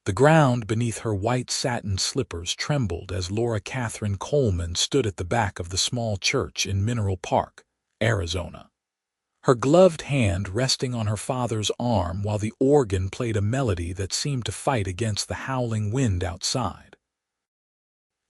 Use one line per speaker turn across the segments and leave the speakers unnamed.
The ground beneath her white satin slippers trembled as Catherine Coleman stood at the back of the small church in Mineral Park, Arizona. Her gloved hand resting on her father's arm while the organ played a melody that seemed to fight against the howling wind outside.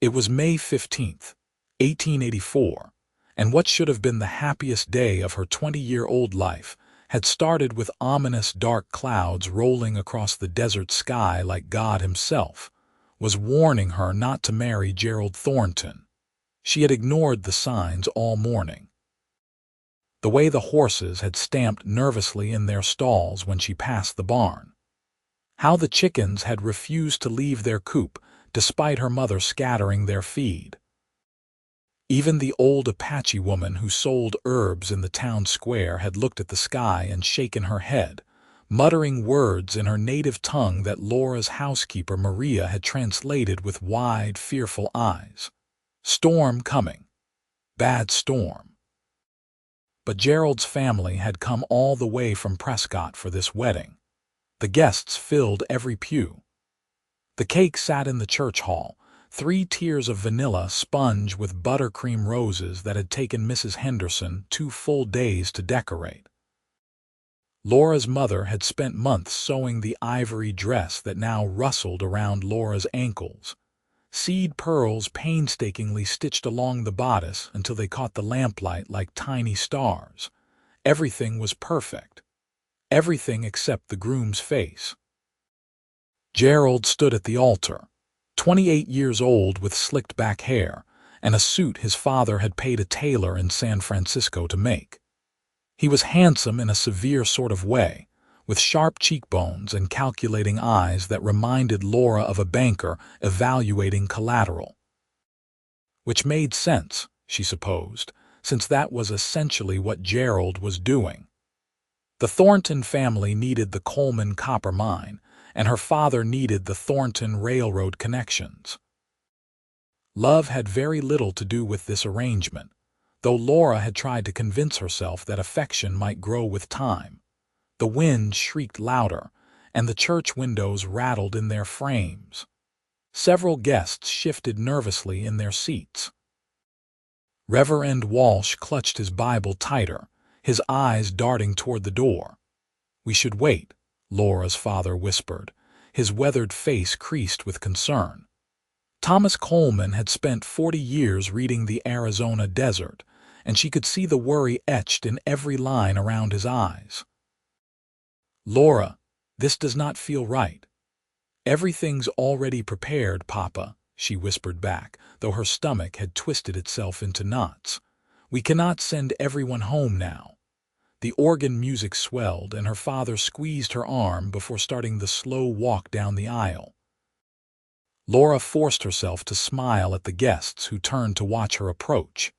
It was May 15th, 1884, and what should have been the happiest day of her 20-year-old life had started with ominous dark clouds rolling across the desert sky like God himself was warning her not to marry Gerald Thornton. She had ignored the signs all morning. The way the horses had stamped nervously in their stalls when she passed the barn. How the chickens had refused to leave their coop despite her mother scattering their feed. Even the old Apache woman who sold herbs in the town square had looked at the sky and shaken her head, muttering words in her native tongue that Laura's housekeeper Maria had translated with wide, fearful eyes. Storm coming. Bad storm. But Gerald's family had come all the way from Prescott for this wedding. The guests filled every pew. The cake sat in the church hall, 3 tiers of vanilla sponge with buttercream roses that had taken Mrs. Henderson 2 full days to decorate. Laura's mother had spent months sewing the ivory dress that now rustled around Laura's ankles. Seed pearls painstakingly stitched along the bodice until they caught the lamplight like tiny stars. Everything was perfect. Everything except the groom's face. Gerald stood at the altar, 28 years old with slicked back hair, and a suit his father had paid a tailor in San Francisco to make. He was handsome in a severe sort of way, with sharp cheekbones and calculating eyes that reminded Laura of a banker evaluating collateral. Which made sense, she supposed, since that was essentially what Gerald was doing. The Thornton family needed the Coleman copper mine, and her father needed the Thornton railroad connections. Love had very little to do with this arrangement, though Laura had tried to convince herself that affection might grow with time. The wind shrieked louder, and the church windows rattled in their frames. Several guests shifted nervously in their seats. Reverend Walsh clutched his Bible tighter, his eyes darting toward the door. "We should wait," Laura's father whispered, his weathered face creased with concern. Thomas Coleman had spent 40 years reading the Arizona desert, and she could see the worry etched in every line around his eyes. "Laura, this does not feel right." "Everything's already prepared, Papa," she whispered back, though her stomach had twisted itself into knots. "We cannot send everyone home now." The organ music swelled, and her father squeezed her arm before starting the slow walk down the aisle. Laura forced herself to smile at the guests who turned to watch her approach.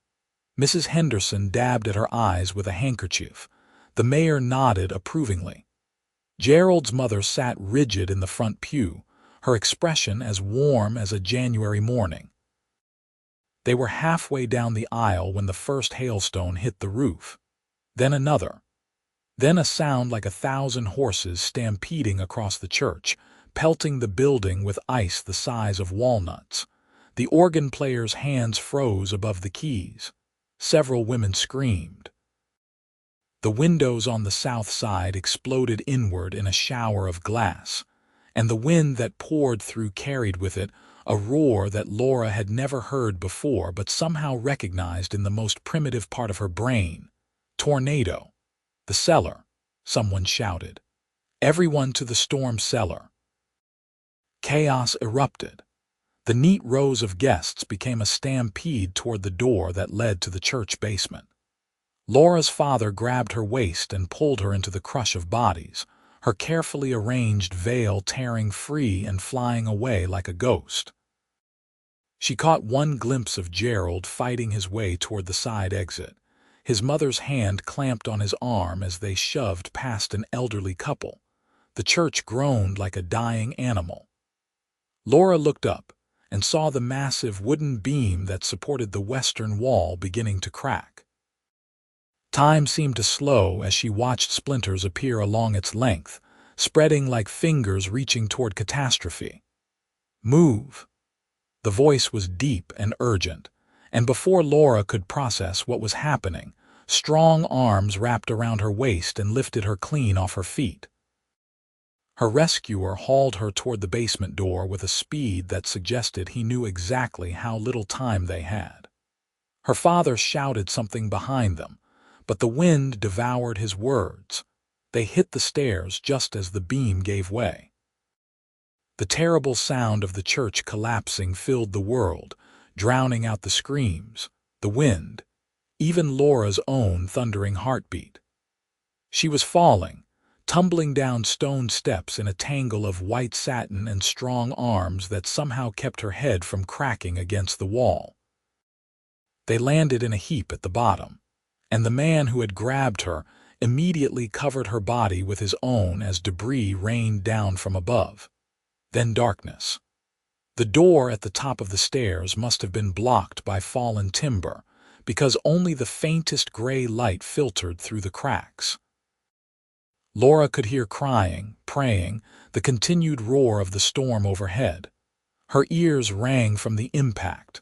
Mrs. Henderson dabbed at her eyes with a handkerchief. The mayor nodded approvingly. Gerald's mother sat rigid in the front pew, her expression as warm as a January morning. They were halfway down the aisle when the first hailstone hit the roof. Then another. Then a sound like 1,000 horses stampeding across the church, pelting the building with ice the size of walnuts. The organ player's hands froze above the keys. Several women screamed. The windows on the south side exploded inward in a shower of glass, and the wind that poured through carried with it a roar that Laura had never heard before but somehow recognized in the most primitive part of her brain. "Tornado." "The cellar," someone shouted. "Everyone to the storm cellar." Chaos erupted. The neat rows of guests became a stampede toward the door that led to the church basement. Laura's father grabbed her waist and pulled her into the crush of bodies, her carefully arranged veil tearing free and flying away like a ghost. She caught one glimpse of Gerald fighting his way toward the side exit, his mother's hand clamped on his arm as they shoved past an elderly couple. The church groaned like a dying animal. Laura looked up and saw the massive wooden beam that supported the western wall beginning to crack. Time seemed to slow as she watched splinters appear along its length, spreading like fingers reaching toward catastrophe. "Move!" The voice was deep and urgent, and before Laura could process what was happening, strong arms wrapped around her waist and lifted her clean off her feet. Her rescuer hauled her toward the basement door with a speed that suggested he knew exactly how little time they had. Her father shouted something behind them, but the wind devoured his words. They hit the stairs just as the beam gave way. The terrible sound of the church collapsing filled the world, drowning out the screams, the wind, even Laura's own thundering heartbeat. She was falling, tumbling down stone steps in a tangle of white satin and strong arms that somehow kept her head from cracking against the wall. They landed in a heap at the bottom, and the man who had grabbed her immediately covered her body with his own as debris rained down from above. Then darkness. The door at the top of the stairs must have been blocked by fallen timber, because only the faintest gray light filtered through the cracks. Laura could hear crying, praying, the continued roar of the storm overhead. Her ears rang from the impact.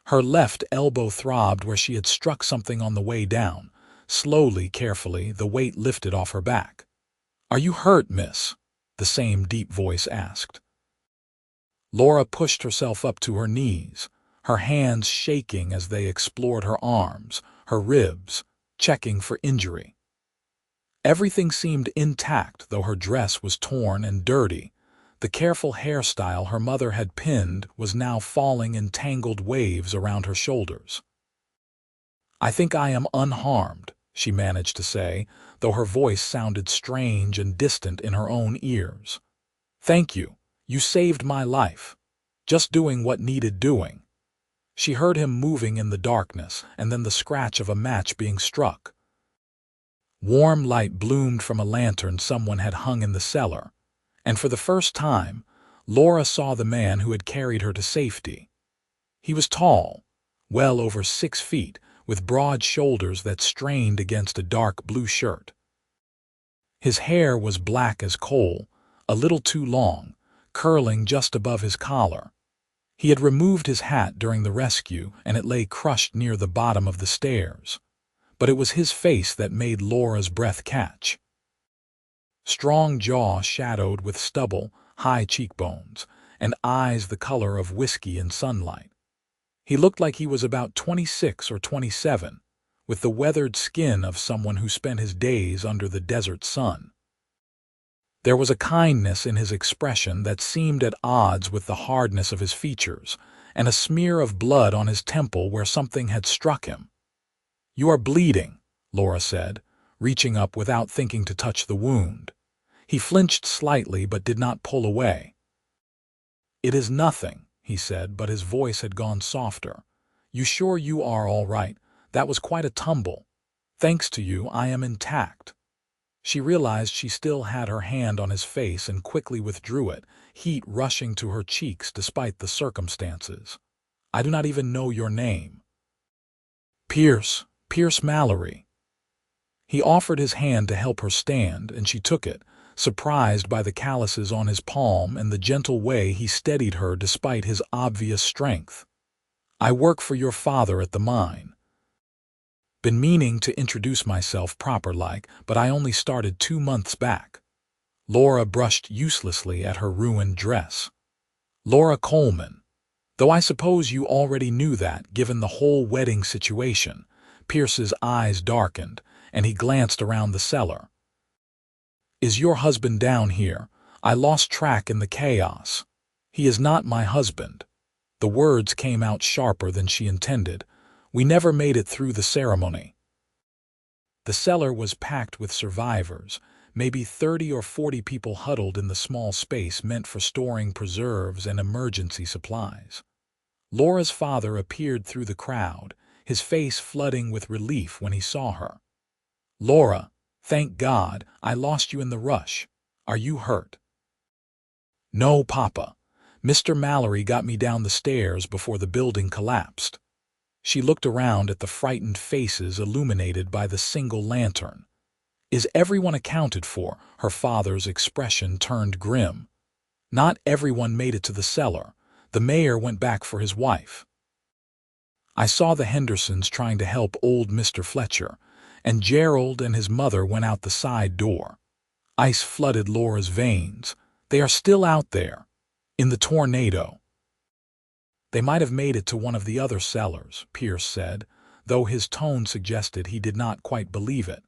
Her left elbow throbbed where she had struck something on the way down. Slowly, carefully, the weight lifted off her back. "Are you hurt, miss?" the same deep voice asked. Laura pushed herself up to her knees, her hands shaking as they explored her arms, her ribs, checking for injury. Everything seemed intact, though her dress was torn and dirty. The careful hairstyle her mother had pinned was now falling in tangled waves around her shoulders. "I think I am unharmed," she managed to say, though her voice sounded strange and distant in her own ears. "Thank you. You saved my life. Just doing what needed doing." She heard him moving in the darkness, and then the scratch of a match being struck. Warm light bloomed from a lantern someone had hung in the cellar, and for the first time, Laura saw the man who had carried her to safety. He was tall, well over 6 feet, with broad shoulders that strained against a dark blue shirt. His hair was black as coal, a little too long, curling just above his collar. He had removed his hat during the rescue, and it lay crushed near the bottom of the stairs. But it was his face that made Laura's breath catch. Strong jaw shadowed with stubble, high cheekbones, and eyes the color of whiskey in sunlight. He looked like he was about 26 or 27, with the weathered skin of someone who spent his days under the desert sun. There was a kindness in his expression that seemed at odds with the hardness of his features, and a smear of blood on his temple where something had struck him. "You are bleeding," Laura said, reaching up without thinking to touch the wound. He flinched slightly but did not pull away. "It is nothing," he said, but his voice had gone softer. "You sure you are all right? That was quite a tumble. Thanks to you, I am intact." She realized she still had her hand on his face and quickly withdrew it, heat rushing to her cheeks despite the circumstances. "I do not even know your name." "Pierce Mallory." He offered his hand to help her stand, and she took it, surprised by the calluses on his palm and the gentle way he steadied her despite his obvious strength. "I work for your father at the mine. Been meaning to introduce myself proper-like, but I only started 2 months back." Laura brushed uselessly at her ruined dress. "Laura Coleman. Though I suppose you already knew that, given the whole wedding situation." Pierce's eyes darkened, and he glanced around the cellar. "Is your husband down here? I lost track in the chaos." "He is not my husband." The words came out sharper than she intended. "We never made it through the ceremony." The cellar was packed with survivors, maybe 30 or 40 people huddled in the small space meant for storing preserves and emergency supplies. Laura's father appeared through the crowd, his face flooding with relief when he saw her. "Laura, thank God, I lost you in the rush. Are you hurt?" "No, Papa. Mr. Mallory got me down the stairs before the building collapsed." She looked around at the frightened faces illuminated by the single lantern. Is everyone accounted for? Her father's expression turned grim. Not everyone made it to the cellar. The mayor went back for his wife. I saw the Hendersons trying to help old Mr. Fletcher, and Gerald and his mother went out the side door. Ice flooded Laura's veins. They are still out there, in the tornado. They might have made it to one of the other cellars, Pierce said, though his tone suggested he did not quite believe it.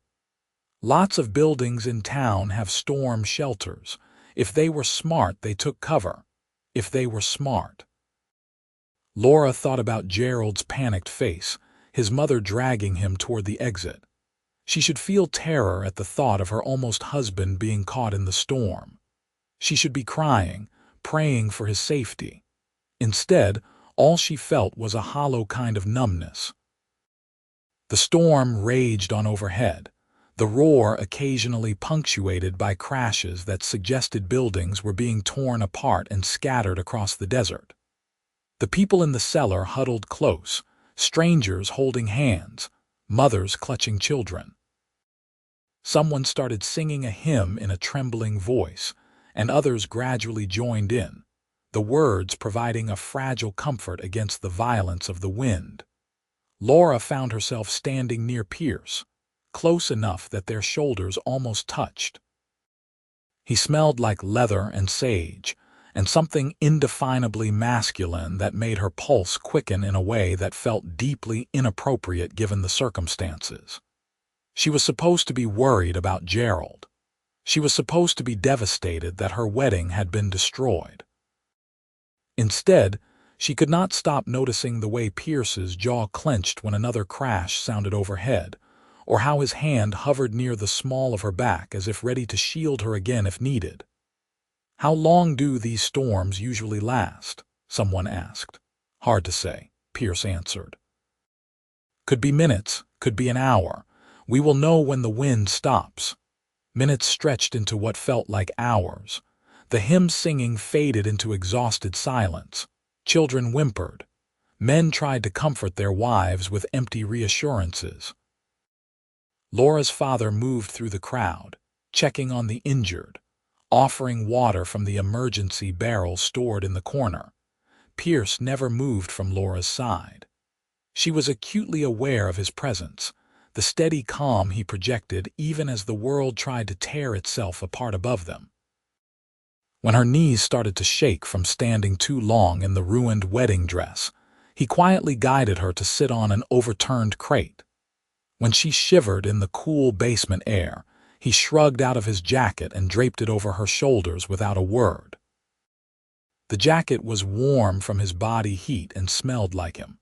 Lots of buildings in town have storm shelters. If they were smart, they took cover. If they were smart. Laura thought about Gerald's panicked face, his mother dragging him toward the exit. She should feel terror at the thought of her almost husband being caught in the storm. She should be crying, praying for his safety. Instead, all she felt was a hollow kind of numbness. The storm raged on overhead, the roar occasionally punctuated by crashes that suggested buildings were being torn apart and scattered across the desert. The people in the cellar huddled close, strangers holding hands, mothers clutching children. Someone started singing a hymn in a trembling voice, and others gradually joined in, the words providing a fragile comfort against the violence of the wind. Laura found herself standing near Pierce, close enough that their shoulders almost touched. He smelled like leather and sage, and something indefinably masculine that made her pulse quicken in a way that felt deeply inappropriate given the circumstances. She was supposed to be worried about Gerald. She was supposed to be devastated that her wedding had been destroyed. Instead, she could not stop noticing the way Pierce's jaw clenched when another crash sounded overhead, or how his hand hovered near the small of her back as if ready to shield her again if needed. "How long do these storms usually last?" someone asked. "Hard to say," Pierce answered. "Could be minutes, could be an hour. We will know when the wind stops." Minutes stretched into what felt like hours. The hymn singing faded into exhausted silence. Children whimpered. Men tried to comfort their wives with empty reassurances. Laura's father moved through the crowd, checking on the injured, offering water from the emergency barrel stored in the corner. Pierce never moved from Laura's side. She was acutely aware of his presence, the steady calm he projected even as the world tried to tear itself apart above them. When her knees started to shake from standing too long in the ruined wedding dress, he quietly guided her to sit on an overturned crate. When she shivered in the cool basement air, he shrugged out of his jacket and draped it over her shoulders without a word. The jacket was warm from his body heat and smelled like him.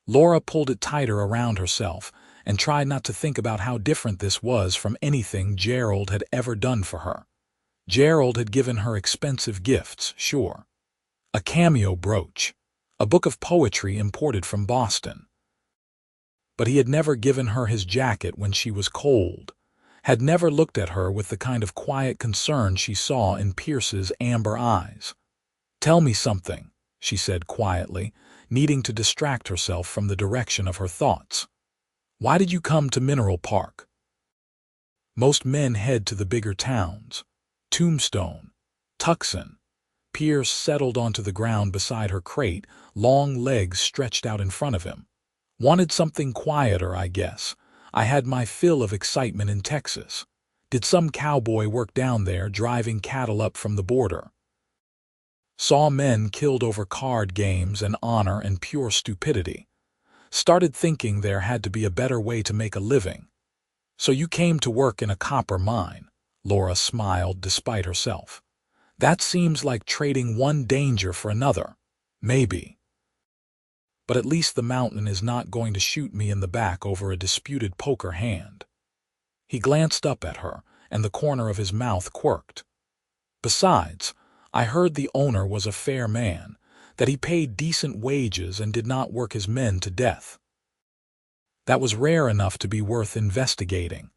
Laura pulled it tighter around herself and tried not to think about how different this was from anything Gerald had ever done for her. Gerald had given her expensive gifts, sure. A cameo brooch, a book of poetry imported from Boston. But he had never given her his jacket when she was cold, had never looked at her with the kind of quiet concern she saw in Pierce's amber eyes. "Tell me something," she said quietly, needing to distract herself from the direction of her thoughts. "Why did you come to Mineral Park?" Most men head to the bigger towns. Tombstone, Tucson. Pierce settled onto the ground beside her crate, long legs stretched out in front of him. "Wanted something quieter, I guess. I had my fill of excitement in Texas. Did some cowboy work down there driving cattle up from the border. Saw men killed over card games and honor and pure stupidity. Started thinking there had to be a better way to make a living. So you came to work in a copper mine." Laura smiled despite herself. "That seems like trading one danger for another. Maybe. But at least the mountain is not going to shoot me in the back over a disputed poker hand." He glanced up at her, and the corner of his mouth quirked. "Besides, I heard the owner was a fair man, that he paid decent wages and did not work his men to death." That was rare enough to be worth investigating.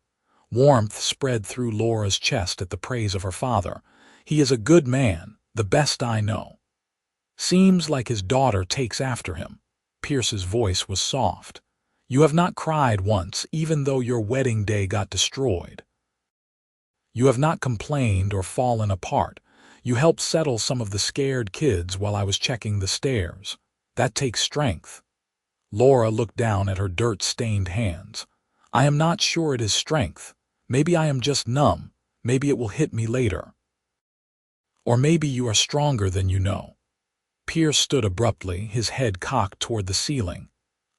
Warmth spread through Laura's chest at the praise of her father. "He is a good man, the best I know. Seems like his daughter takes after him." Pierce's voice was soft. "You have not cried once, even though your wedding day got destroyed." You have not complained or fallen apart. You helped settle some of the scared kids while I was checking the stairs. That takes strength." Laura looked down at her dirt-stained hands. "I am not sure it is strength. Maybe I am just numb. Maybe it will hit me later. Or maybe you are stronger than you know." Pierce stood abruptly, his head cocked toward the ceiling.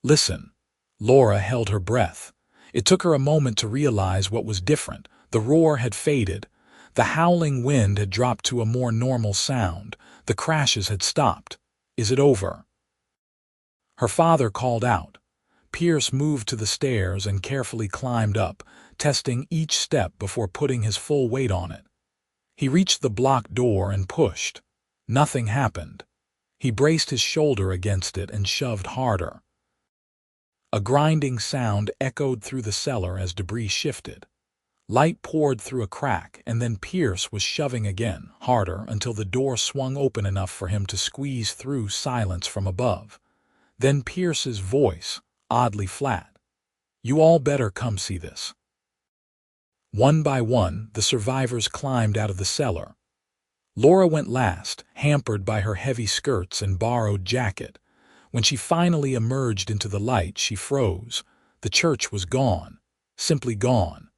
"Listen." Laura held her breath. It took her a moment to realize what was different. The roar had faded. The howling wind had dropped to a more normal sound. The crashes had stopped. "Is it over?" Her father called out. Pierce moved to the stairs and carefully climbed up, testing each step before putting his full weight on it. He reached the blocked door and pushed. Nothing happened. He braced his shoulder against it and shoved harder. A grinding sound echoed through the cellar as debris shifted. Light poured through a crack, and then Pierce was shoving again, harder, until the door swung open enough for him to squeeze through silence from above. Then Pierce's voice, oddly flat. "You all better come see this." One by one, the survivors climbed out of the cellar. Laura went last, hampered by her heavy skirts and borrowed jacket. When she finally emerged into the light, she froze. The church was gone. Simply gone.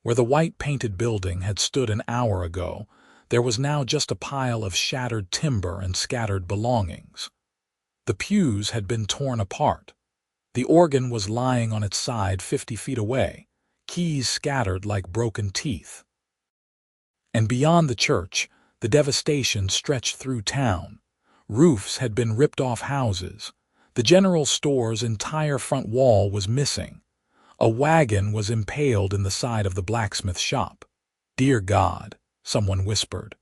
Where the white-painted building had stood an hour ago, there was now just a pile of shattered timber and scattered belongings. The pews had been torn apart. The organ was lying on its side 50 feet away, keys scattered like broken teeth. And beyond the church, the devastation stretched through town. Roofs had been ripped off houses. The general store's entire front wall was missing. A wagon was impaled in the side of the blacksmith shop. "Dear God," someone whispered.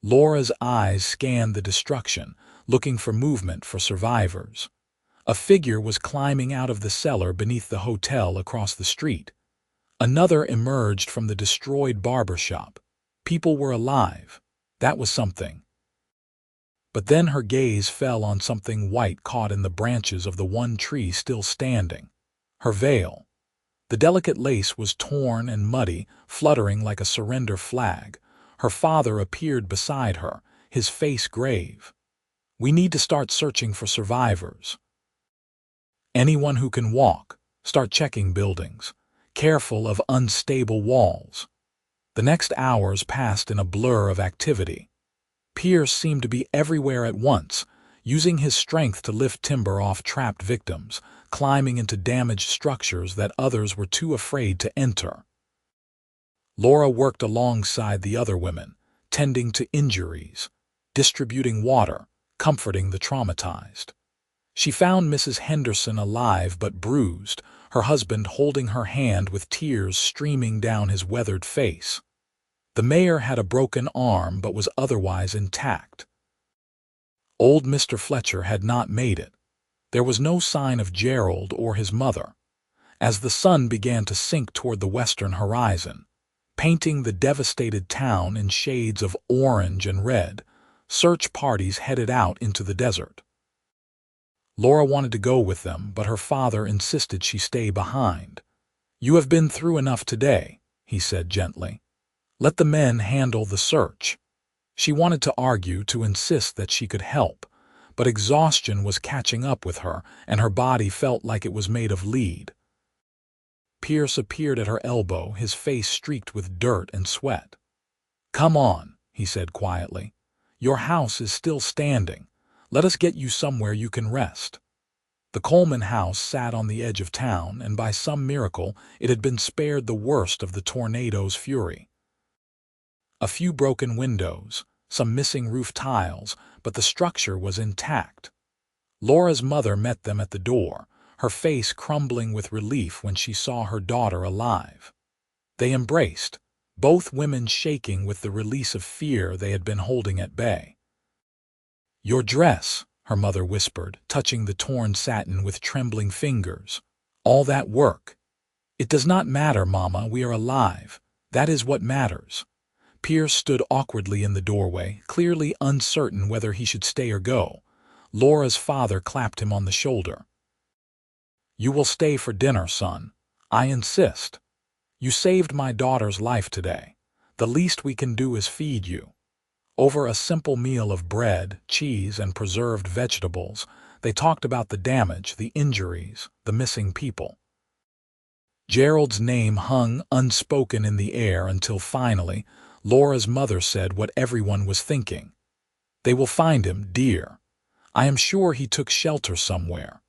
Laura's eyes scanned the destruction, looking for movement, for survivors. A figure was climbing out of the cellar beneath the hotel across the street. Another emerged from the destroyed barber shop. People were alive. That was something. But then her gaze fell on something white caught in the branches of the one tree still standing. Her veil. The delicate lace was torn and muddy, fluttering like a surrender flag. Her father appeared beside her, his face grave. "We need to start searching for survivors. Anyone who can walk. Start checking buildings. Careful of unstable walls." The next hours passed in a blur of activity. Pierce seemed to be everywhere at once, using his strength to lift timber off trapped victims, climbing into damaged structures that others were too afraid to enter. Laura worked alongside the other women, tending to injuries, distributing water, comforting the traumatized. She found Mrs. Henderson alive but bruised, her husband holding her hand with tears streaming down his weathered face. The mayor had a broken arm but was otherwise intact. Old Mr. Fletcher had not made it. There was no sign of Gerald or his mother. As the sun began to sink toward the western horizon, painting the devastated town in shades of orange and red, search parties headed out into the desert. Laura wanted to go with them, but her father insisted she stay behind. "You have been through enough today," he said gently. "Let the men handle the search." She wanted to argue, to insist that she could help, but exhaustion was catching up with her, and her body felt like it was made of lead. Pierce appeared at her elbow, his face streaked with dirt and sweat. "Come on," he said quietly. "Your house is still standing. Let us get you somewhere you can rest." The Coleman house sat on the edge of town, and by some miracle it had been spared the worst of the tornado's fury. A few broken windows, some missing roof tiles, but the structure was intact. Laura's mother met them at the door, her face crumbling with relief when she saw her daughter alive. They embraced, both women shaking with the release of fear they had been holding at bay. "Your dress," her mother whispered, touching the torn satin with trembling fingers. "All that work." "It does not matter, Mama, we are alive. That is what matters." Pierce stood awkwardly in the doorway, clearly uncertain whether he should stay or go. Laura's father clapped him on the shoulder. "You will stay for dinner, son. I insist. You saved my daughter's life today. The least we can do is feed you." Over a simple meal of bread, cheese, and preserved vegetables, they talked about the damage, the injuries, the missing people. Gerald's name hung unspoken in the air until finally, Laura's mother said what everyone was thinking. "They will find him, dear. I am sure he took shelter somewhere."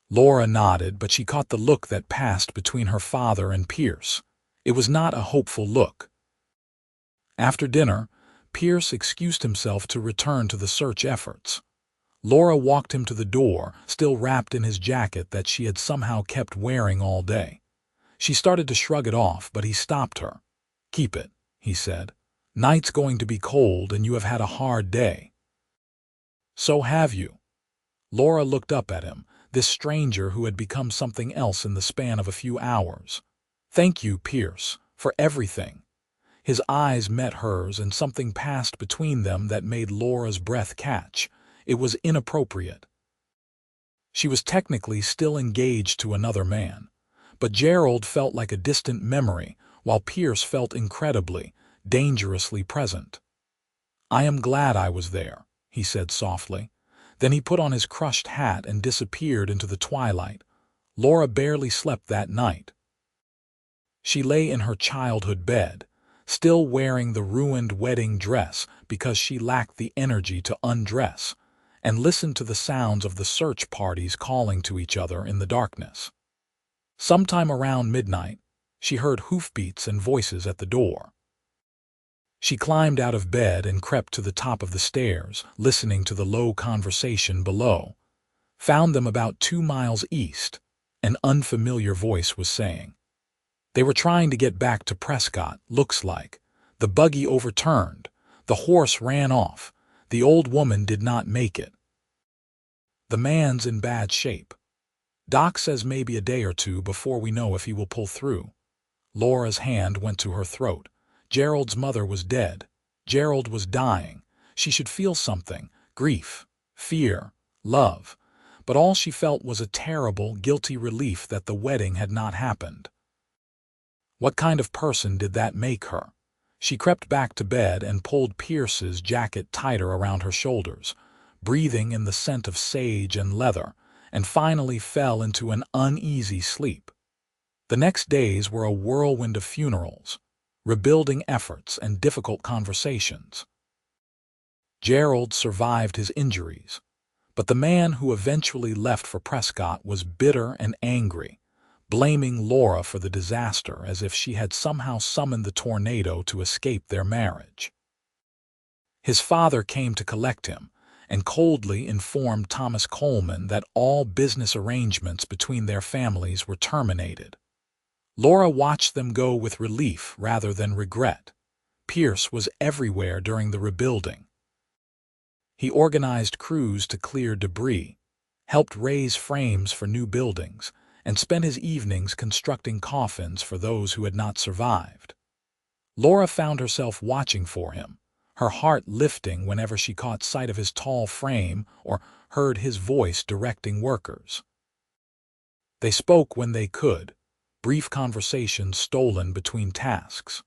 Laura nodded, but she caught the look that passed between her father and Pierce. It was not a hopeful look. After dinner, Pierce excused himself to return to the search efforts. Laura walked him to the door, still wrapped in his jacket that she had somehow kept wearing all day. She started to shrug it off, but he stopped her. "Keep it," he said. "Night's going to be cold and you have had a hard day." "So have you." Laura looked up at him, this stranger who had become something else in the span of a few hours. "Thank you, Pierce, for everything." His eyes met hers and something passed between them that made Laura's breath catch. It was inappropriate. She was technically still engaged to another man, but Gerald felt like a distant memory, while Pierce felt incredibly, dangerously present. "I am glad I was there," he said softly. Then he put on his crushed hat and disappeared into the twilight. Laura barely slept that night. She lay in her childhood bed, still wearing the ruined wedding dress because she lacked the energy to undress, and listened to the sounds of the search parties calling to each other in the darkness. Sometime around midnight, she heard hoofbeats and voices at the door. She climbed out of bed and crept to the top of the stairs, listening to the low conversation below. Found them about 2 miles east, an unfamiliar voice was saying. "They were trying to get back to Prescott, looks like. The buggy overturned. The horse ran off. The old woman did not make it. The man's in bad shape. Doc says maybe a day or two before we know if he will pull through." Laura's hand went to her throat. Gerald's mother was dead. Gerald was dying. She should feel something, grief, fear, love. But all she felt was a terrible, guilty relief that the wedding had not happened. What kind of person did that make her? She crept back to bed and pulled Pierce's jacket tighter around her shoulders, breathing in the scent of sage and leather, and finally fell into an uneasy sleep. The next days were a whirlwind of funerals, rebuilding efforts, and difficult conversations. Gerald survived his injuries, but the man who eventually left for Prescott was bitter and angry, blaming Laura for the disaster as if she had somehow summoned the tornado to escape their marriage. His father came to collect him and coldly informed Thomas Coleman that all business arrangements between their families were terminated. Laura watched them go with relief rather than regret. Pierce was everywhere during the rebuilding. He organized crews to clear debris, helped raise frames for new buildings, and spent his evenings constructing coffins for those who had not survived. Laura found herself watching for him, her heart lifting whenever she caught sight of his tall frame or heard his voice directing workers. They spoke when they could, brief conversations stolen between tasks.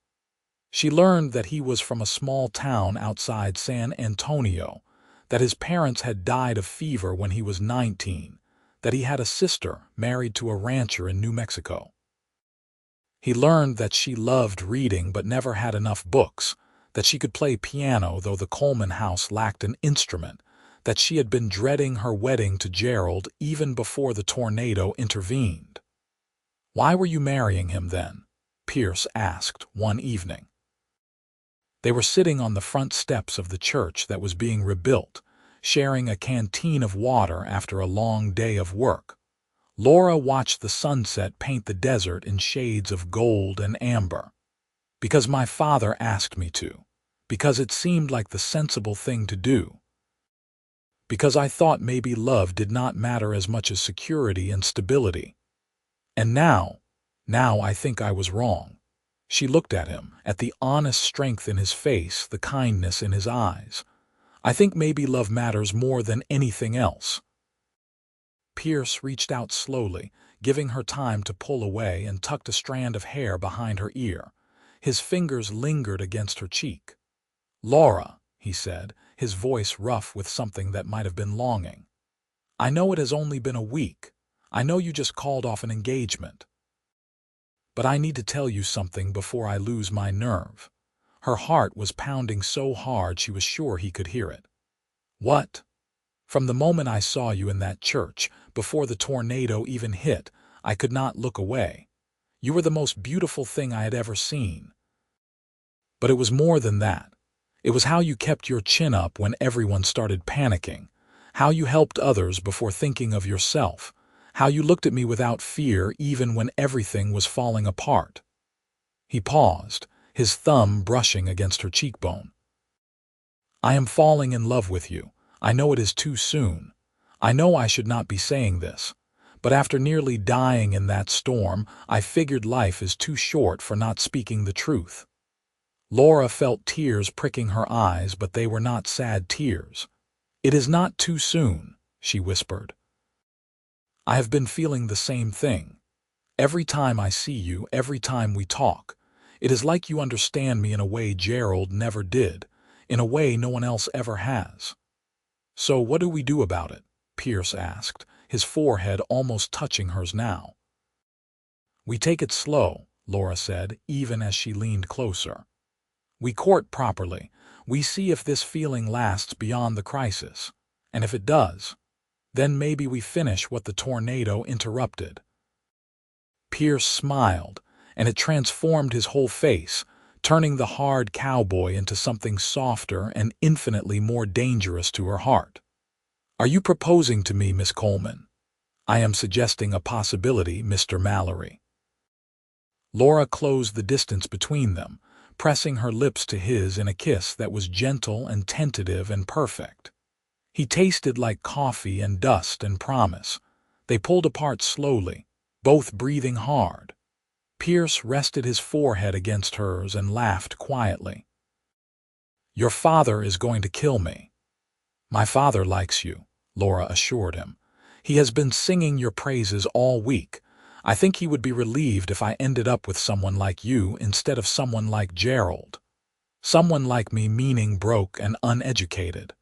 She learned that he was from a small town outside San Antonio, that his parents had died of fever when he was 19, that he had a sister married to a rancher in New Mexico. He learned that she loved reading but never had enough books, that she could play piano though the Coleman house lacked an instrument, that she had been dreading her wedding to Gerald even before the tornado intervened. "Why were you marrying him then?" Pierce asked one evening. They were sitting on the front steps of the church that was being rebuilt, sharing a canteen of water after a long day of work. Laura watched the sunset paint the desert in shades of gold and amber. "Because my father asked me to. Because it seemed like the sensible thing to do. Because I thought maybe love did not matter as much as security and stability. And now I think I was wrong." She looked at him, at the honest strength in his face, the kindness in his eyes. "I think maybe love matters more than anything else." Pierce reached out slowly, giving her time to pull away, and tucked a strand of hair behind her ear. His fingers lingered against her cheek. "Laura," he said, his voice rough with something that might have been longing. "I know it has only been a week. I know you just called off an engagement. But I need to tell you something before I lose my nerve." Her heart was pounding so hard she was sure he could hear it. "What?" "From the moment I saw you in that church, before the tornado even hit, I could not look away. You were the most beautiful thing I had ever seen. But it was more than that. It was how you kept your chin up when everyone started panicking, how you helped others before thinking of yourself, how you looked at me without fear even when everything was falling apart." He paused, his thumb brushing against her cheekbone. "I am falling in love with you. I know it is too soon. I know I should not be saying this. But after nearly dying in that storm, I figured life is too short for not speaking the truth." Laura felt tears pricking her eyes, but they were not sad tears. "It is not too soon," she whispered. "I have been feeling the same thing. Every time I see you, every time we talk, it is like you understand me in a way Gerald never did, in a way no one else ever has." "So what do we do about it?" Pierce asked, his forehead almost touching hers now. "We take it slow," Laura said, even as she leaned closer. "We court properly. We see if this feeling lasts beyond the crisis. And if it does, then maybe we finish what the tornado interrupted." Pierce smiled, and it transformed his whole face, turning the hard cowboy into something softer and infinitely more dangerous to her heart. "Are you proposing to me, Miss Coleman?" "I am suggesting a possibility, Mr. Mallory." Laura closed the distance between them, pressing her lips to his in a kiss that was gentle and tentative and perfect. He tasted like coffee and dust and promise. They pulled apart slowly, both breathing hard. Pierce rested his forehead against hers and laughed quietly. "Your father is going to kill me." "My father likes you," Laura assured him. "He has been singing your praises all week. I think he would be relieved if I ended up with someone like you instead of someone like Gerald. Someone like me, meaning broke and uneducated."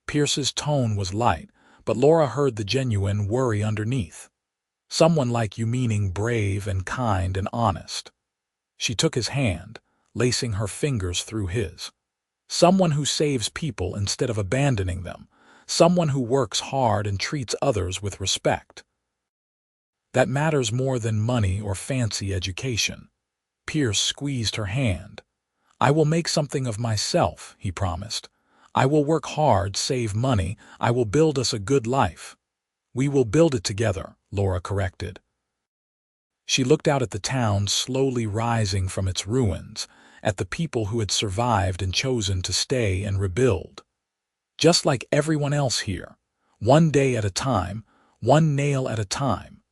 Pierce's tone was light, but Laura heard the genuine worry underneath. "Someone like you meaning brave and kind and honest." She took his hand, lacing her fingers through his. "Someone who saves people instead of abandoning them. Someone who works hard and treats others with respect. That matters more than money or fancy education." Pierce squeezed her hand. "I will make something of myself," he promised. "I will work hard, save money. I will build us a good life." "We will build it together," Laura corrected. She looked out at the town slowly rising from its ruins, at the people who had survived and chosen to stay and rebuild. Just like everyone else here, one day at a time, one nail at a time.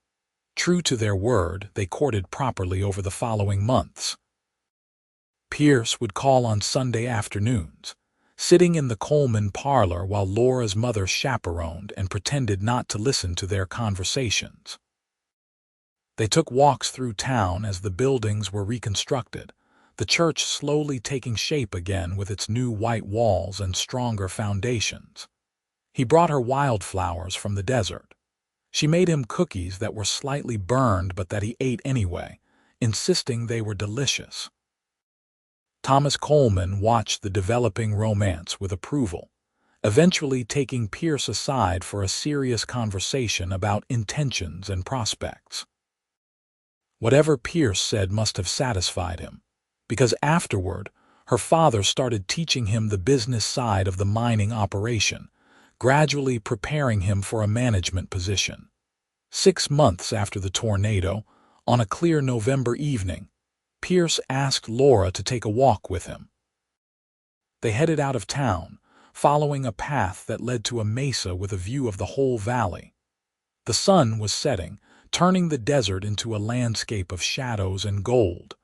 True to their word, they courted properly over the following months. Pierce would call on Sunday afternoons, sitting in the Coleman parlor while Laura's mother chaperoned and pretended not to listen to their conversations. They took walks through town as the buildings were reconstructed, the church slowly taking shape again with its new white walls and stronger foundations. He brought her wildflowers from the desert. She made him cookies that were slightly burned but that he ate anyway, insisting they were delicious. Thomas Coleman watched the developing romance with approval, eventually taking Pierce aside for a serious conversation about intentions and prospects. Whatever Pierce said must have satisfied him, because afterward, her father started teaching him the business side of the mining operation, gradually preparing him for a management position. 6 months after the tornado, on a clear November evening, Pierce asked Laura to take a walk with him. They headed out of town, following a path that led to a mesa with a view of the whole valley. The sun was setting, turning the desert into a landscape of shadows and gold.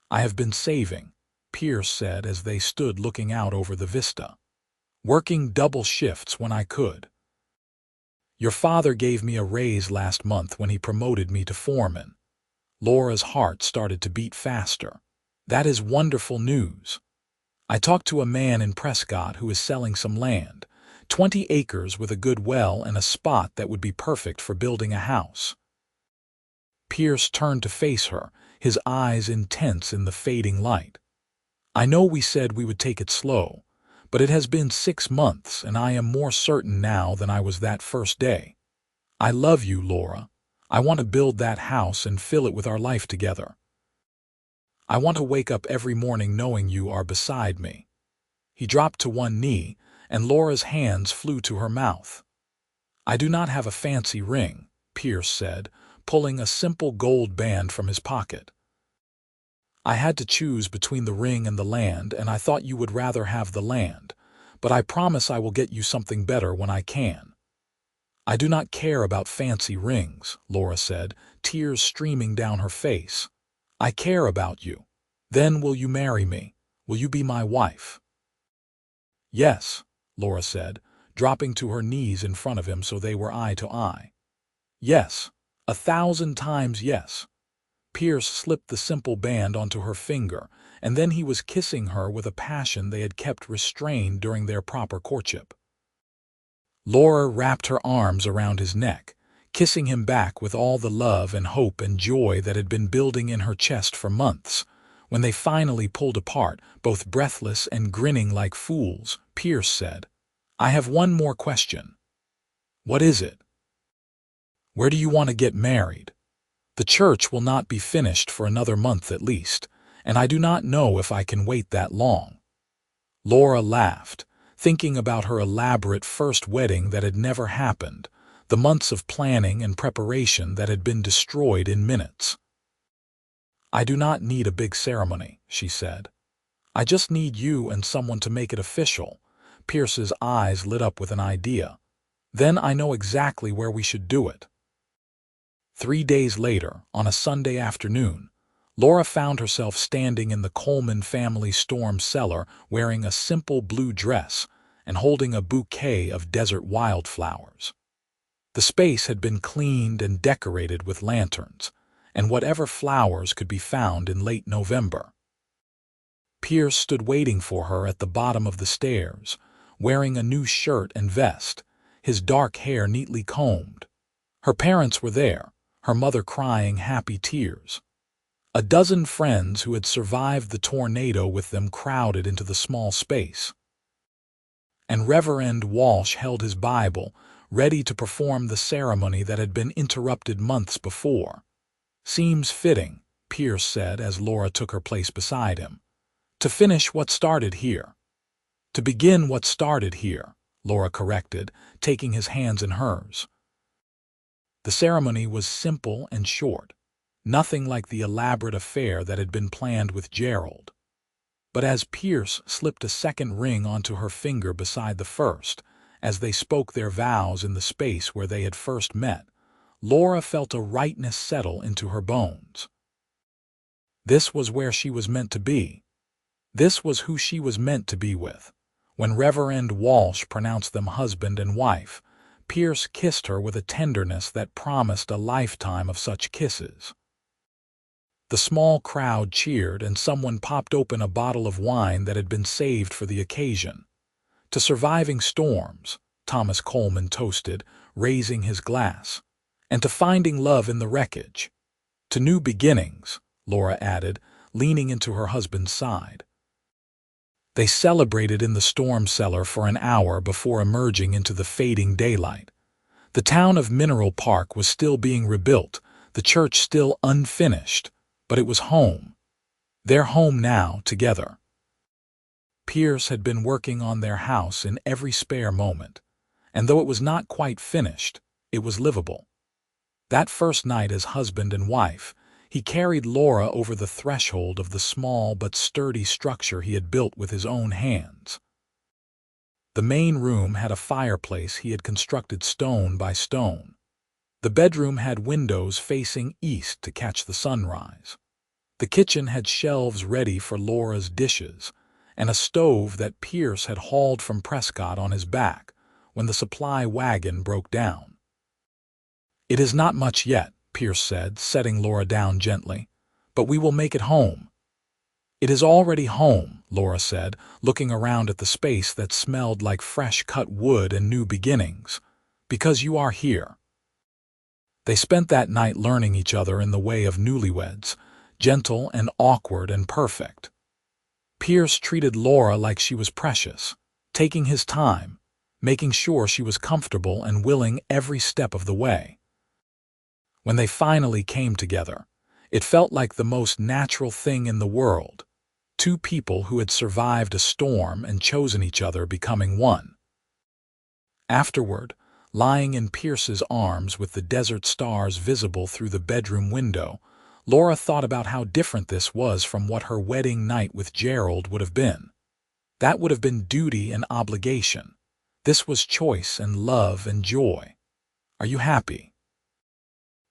"I have been saving," Pierce said as they stood looking out over the vista. "Working double shifts when I could." Your father gave me a raise last month when he promoted me to foreman. Laura's heart started to beat faster. That is wonderful news. I talked to a man in Prescott who is selling some land, 20 acres with a good well and a spot that would be perfect for building a house. Pierce turned to face her, his eyes intense in the fading light. I know we said we would take it slow, but it has been 6 months and I am more certain now than I was that first day. I love you, Laura. I want to build that house and fill it with our life together. I want to wake up every morning knowing you are beside me. He dropped to one knee, and Laura's hands flew to her mouth. I do not have a fancy ring, Pierce said, pulling a simple gold band from his pocket. I had to choose between the ring and the land, and I thought you would rather have the land, but I promise I will get you something better when I can. I do not care about fancy rings, Laura said, tears streaming down her face. I care about you. Then will you marry me? Will you be my wife? Yes, Laura said, dropping to her knees in front of him so they were eye to eye. Yes, 1,000 times yes. Pierce slipped the simple band onto her finger, and then he was kissing her with a passion they had kept restrained during their proper courtship. Laura wrapped her arms around his neck, kissing him back with all the love and hope and joy that had been building in her chest for months. When they finally pulled apart, both breathless and grinning like fools, Pierce said, I have one more question. What is it? Where do you want to get married? The church will not be finished for another month at least, and I do not know if I can wait that long. Laura laughed, thinking about her elaborate first wedding that had never happened, the months of planning and preparation that had been destroyed in minutes. I do not need a big ceremony, she said. I just need you and someone to make it official. Pierce's eyes lit up with an idea. Then I know exactly where we should do it. 3 days later, on a Sunday afternoon, Laura found herself standing in the Coleman family storm cellar wearing a simple blue dress and holding a bouquet of desert wildflowers. The space had been cleaned and decorated with lanterns, and whatever flowers could be found in late November. Pierce stood waiting for her at the bottom of the stairs, wearing a new shirt and vest, his dark hair neatly combed. Her parents were there, her mother crying happy tears. A dozen friends who had survived the tornado with them crowded into the small space. And Reverend Walsh held his Bible, ready to perform the ceremony that had been interrupted months before. Seems fitting, Pierce said as Laura took her place beside him. To finish what started here. To begin what started here, Laura corrected, taking his hands in hers. The ceremony was simple and short, nothing like the elaborate affair that had been planned with Gerald. But as Pierce slipped a second ring onto her finger beside the first, as they spoke their vows in the space where they had first met, Laura felt a rightness settle into her bones. This was where she was meant to be. This was who she was meant to be with. When Reverend Walsh pronounced them husband and wife, Pierce kissed her with a tenderness that promised a lifetime of such kisses. The small crowd cheered and someone popped open a bottle of wine that had been saved for the occasion. To surviving storms, Thomas Coleman toasted, raising his glass. And to finding love in the wreckage. To new beginnings, Laura added, leaning into her husband's side. They celebrated in the storm cellar for an hour before emerging into the fading daylight. The town of Mineral Park was still being rebuilt, the church still unfinished, but it was home. Their home now, together. Pierce had been working on their house in every spare moment, and though it was not quite finished, it was livable. That first night as husband and wife, he carried Laura over the threshold of the small but sturdy structure he had built with his own hands. The main room had a fireplace he had constructed stone by stone. The bedroom had windows facing east to catch the sunrise. The kitchen had shelves ready for Laura's dishes, and a stove that Pierce had hauled from Prescott on his back when the supply wagon broke down. "It is not much yet," Pierce said, setting Laura down gently, "but we will make it home." "It is already home," Laura said, looking around at the space that smelled like fresh cut wood and new beginnings, "because you are here." They spent that night learning each other in the way of newlyweds, gentle and awkward and perfect. Pierce treated Laura like she was precious, taking his time, making sure she was comfortable and willing every step of the way. When they finally came together, it felt like the most natural thing in the world. Two people who had survived a storm and chosen each other becoming one. Afterward, lying in Pierce's arms with the desert stars visible through the bedroom window, Laura thought about how different this was from what her wedding night with Gerald would have been. That would have been duty and obligation. This was choice and love and joy. "Are you happy?"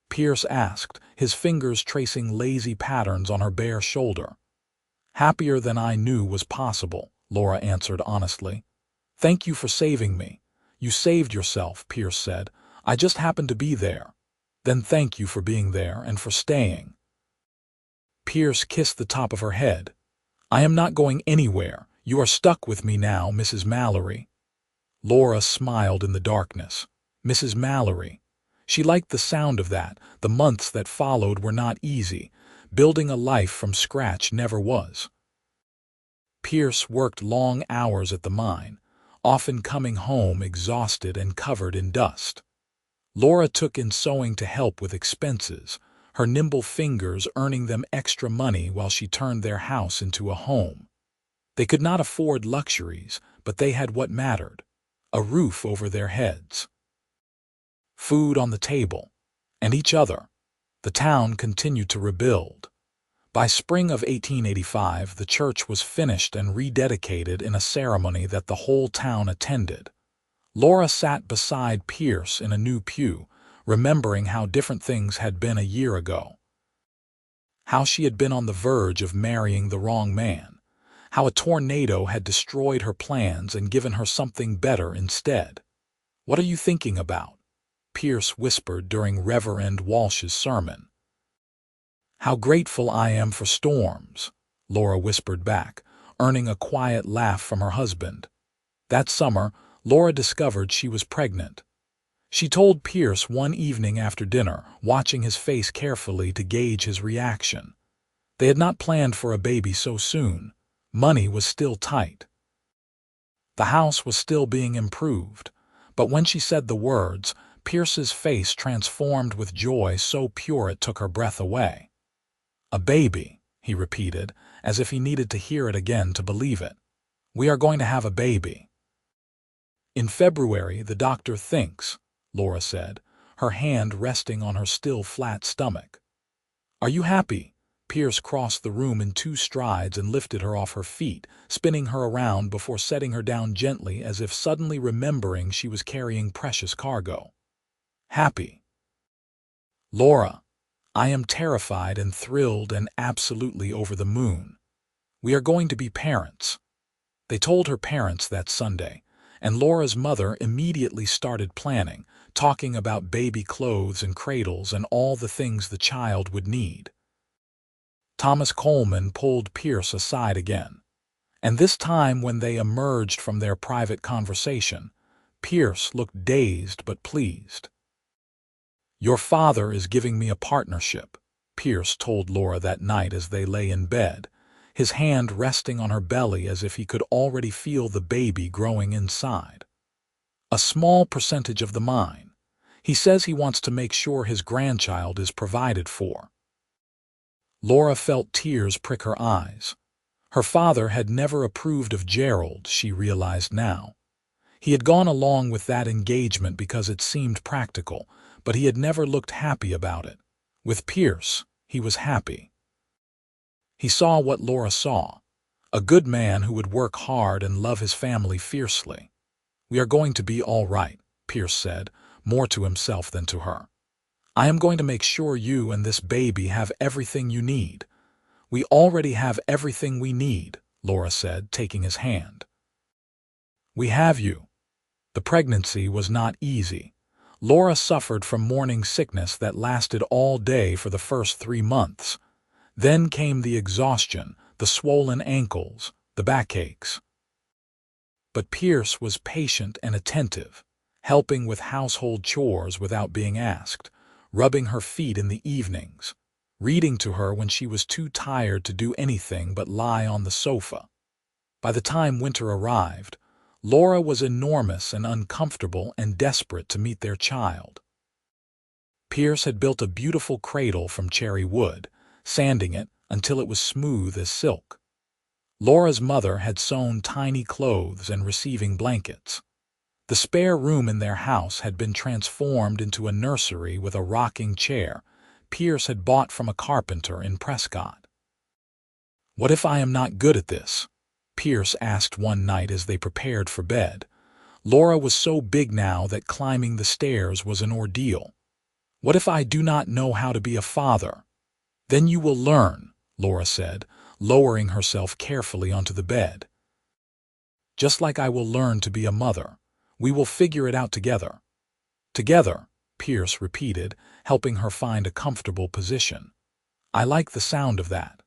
Pierce asked, his fingers tracing lazy patterns on her bare shoulder. "Happier than I knew was possible," Laura answered honestly. "Thank you for saving me." "You saved yourself," Pierce said. "I just happened to be there." "Then thank you for being there and for staying." Pierce kissed the top of her head. "I am not going anywhere. You are stuck with me now, Mrs. Mallory." Laura smiled in the darkness. Mrs. Mallory. She liked the sound of that. The months that followed were not easy. Building a life from scratch never was. Pierce worked long hours at the mine, often coming home exhausted and covered in dust. Laura took in sewing to help with expenses, her nimble fingers earning them extra money while she turned their house into a home. They could not afford luxuries, but they had what mattered: a roof over their heads, food on the table, and each other. The town continued to rebuild. By spring of 1885, the church was finished and rededicated in a ceremony that the whole town attended. Laura sat beside Pierce in a new pew, remembering how different things had been a year ago. How she had been on the verge of marrying the wrong man. How a tornado had destroyed her plans and given her something better instead. "What are you thinking about?" Pierce whispered during Reverend Walsh's sermon. "How grateful I am for storms," Laura whispered back, earning a quiet laugh from her husband. That summer, Laura discovered she was pregnant. She told Pierce one evening after dinner, watching his face carefully to gauge his reaction. They had not planned for a baby so soon. Money was still tight. The house was still being improved. But when she said the words, Pierce's face transformed with joy so pure it took her breath away. "A baby," he repeated, as if he needed to hear it again to believe it. "We are going to have a baby." "In February, the doctor thinks," Laura said, her hand resting on her still flat stomach. "Are you happy?" Pierce crossed the room in 2 strides and lifted her off her feet, spinning her around before setting her down gently as if suddenly remembering she was carrying precious cargo. "Happy." "Laura, I am terrified and thrilled and absolutely over the moon. We are going to be parents." They told her parents that Sunday, and Laura's mother immediately started planning, talking about baby clothes and cradles and all the things the child would need. Thomas Coleman pulled Pierce aside again, and this time when they emerged from their private conversation, Pierce looked dazed but pleased. "Your father is giving me a partnership," Pierce told Laura that night as they lay in bed, his hand resting on her belly as if he could already feel the baby growing inside. "A small percentage of the mine. He says he wants to make sure his grandchild is provided for." Laura felt tears prick her eyes. Her father had never approved of Gerald, she realized now. He had gone along with that engagement because it seemed practical, but he had never looked happy about it. With Pierce, he was happy. He saw what Laura saw: a good man who would work hard and love his family fiercely. "We are going to be all right," Pierce said, more to himself than to her. "I am going to make sure you and this baby have everything you need." "We already have everything we need," Laura said, taking his hand. "We have you." The pregnancy was not easy. Laura suffered from morning sickness that lasted all day for the first 3 months. Then came the exhaustion, the swollen ankles, the backaches. But Pierce was patient and attentive, helping with household chores without being asked, rubbing her feet in the evenings, reading to her when she was too tired to do anything but lie on the sofa. By the time winter arrived, Laura was enormous and uncomfortable and desperate to meet their child. Pierce had built a beautiful cradle from cherry wood, sanding it until it was smooth as silk. Laura's mother had sewn tiny clothes and receiving blankets. The spare room in their house had been transformed into a nursery with a rocking chair Pierce had bought from a carpenter in Prescott. "What if I am not good at this?" Pierce asked one night as they prepared for bed. Laura was so big now that climbing the stairs was an ordeal. "What if I do not know how to be a father?" "Then you will learn," Laura said, lowering herself carefully onto the bed. "Just like I will learn to be a mother. We will figure it out together." "Together," Pierce repeated, helping her find a comfortable position. "I like the sound of that."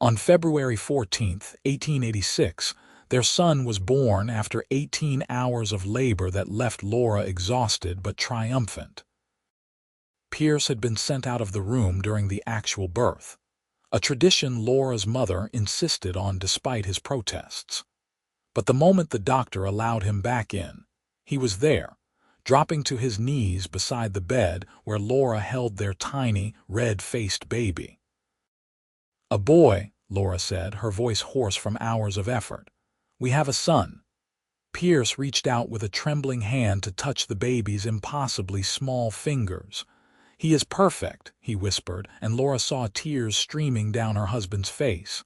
On February 14, 1886, their son was born after 18 hours of labor that left Laura exhausted but triumphant. Pierce had been sent out of the room during the actual birth, a tradition Laura's mother insisted on despite his protests. But the moment the doctor allowed him back in, he was there, dropping to his knees beside the bed where Laura held their tiny, red-faced baby. "A boy," Laura said, her voice hoarse from hours of effort. "We have a son." Pierce reached out with a trembling hand to touch the baby's impossibly small fingers. "He is perfect," he whispered, and Laura saw tears streaming down her husband's face.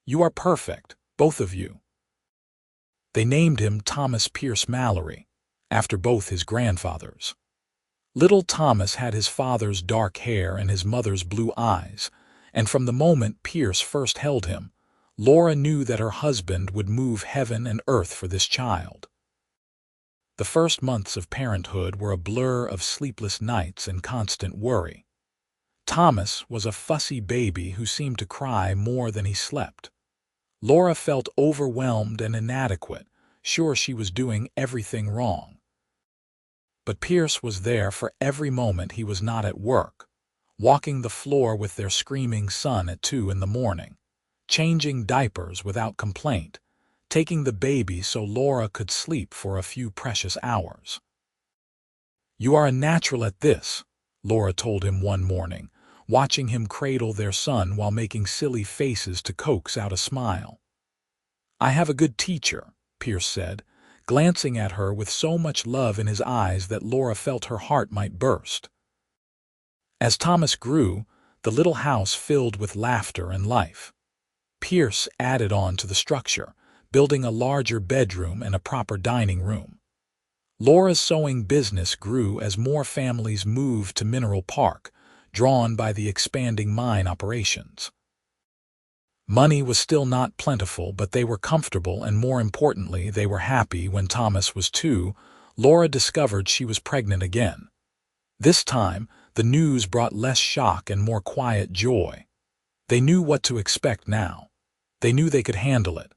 "You are perfect, both of you." They named him Thomas Pierce Mallory, after both his grandfathers. Little Thomas had his father's dark hair and his mother's blue eyes, and from the moment Pierce first held him, Laura knew that her husband would move heaven and earth for this child. The first months of parenthood were a blur of sleepless nights and constant worry. Thomas was a fussy baby who seemed to cry more than he slept. Laura felt overwhelmed and inadequate, sure she was doing everything wrong. But Pierce was there for every moment he was not at work, walking the floor with their screaming son at 2 in the morning, changing diapers without complaint, taking the baby so Laura could sleep for a few precious hours. "You are a natural at this," Laura told him one morning, watching him cradle their son while making silly faces to coax out a smile. "I have a good teacher," Pierce said, glancing at her with so much love in his eyes that Laura felt her heart might burst. As Thomas grew, the little house filled with laughter and life. Pierce added on to the structure, building a larger bedroom and a proper dining room. Laura's sewing business grew as more families moved to Mineral Park, drawn by the expanding mine operations. Money was still not plentiful, but they were comfortable, and more importantly, they were happy. When Thomas was 2, Laura discovered she was pregnant again. This time, the news brought less shock and more quiet joy. They knew what to expect now. They knew they could handle it.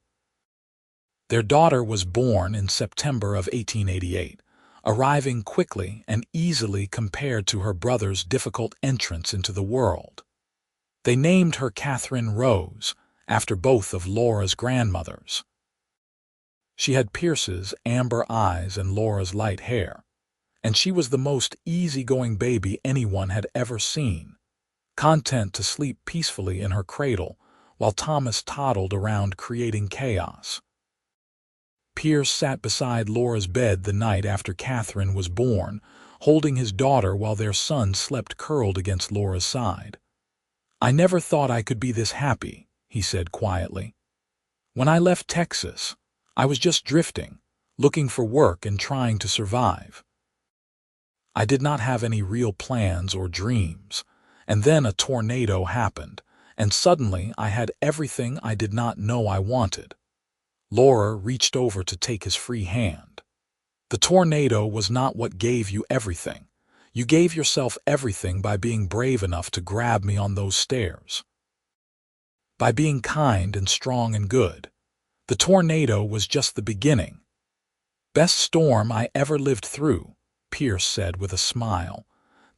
Their daughter was born in September of 1888, arriving quickly and easily compared to her brother's difficult entrance into the world. They named her Catherine Rose, after both of Laura's grandmothers. She had Pierce's amber eyes and Laura's light hair, and she was the most easygoing baby anyone had ever seen, content to sleep peacefully in her cradle while Thomas toddled around creating chaos. Pierce sat beside Laura's bed the night after Catherine was born, holding his daughter while their son slept curled against Laura's side. "I never thought I could be this happy," he said quietly. "When I left Texas, I was just drifting, looking for work and trying to survive. I did not have any real plans or dreams, and then a tornado happened, and suddenly I had everything I did not know I wanted." Laura reached over to take his free hand. "The tornado was not what gave you everything. You gave yourself everything by being brave enough to grab me on those stairs. By being kind and strong and good. The tornado was just the beginning. Best storm I ever lived through, Pierce said with a smile.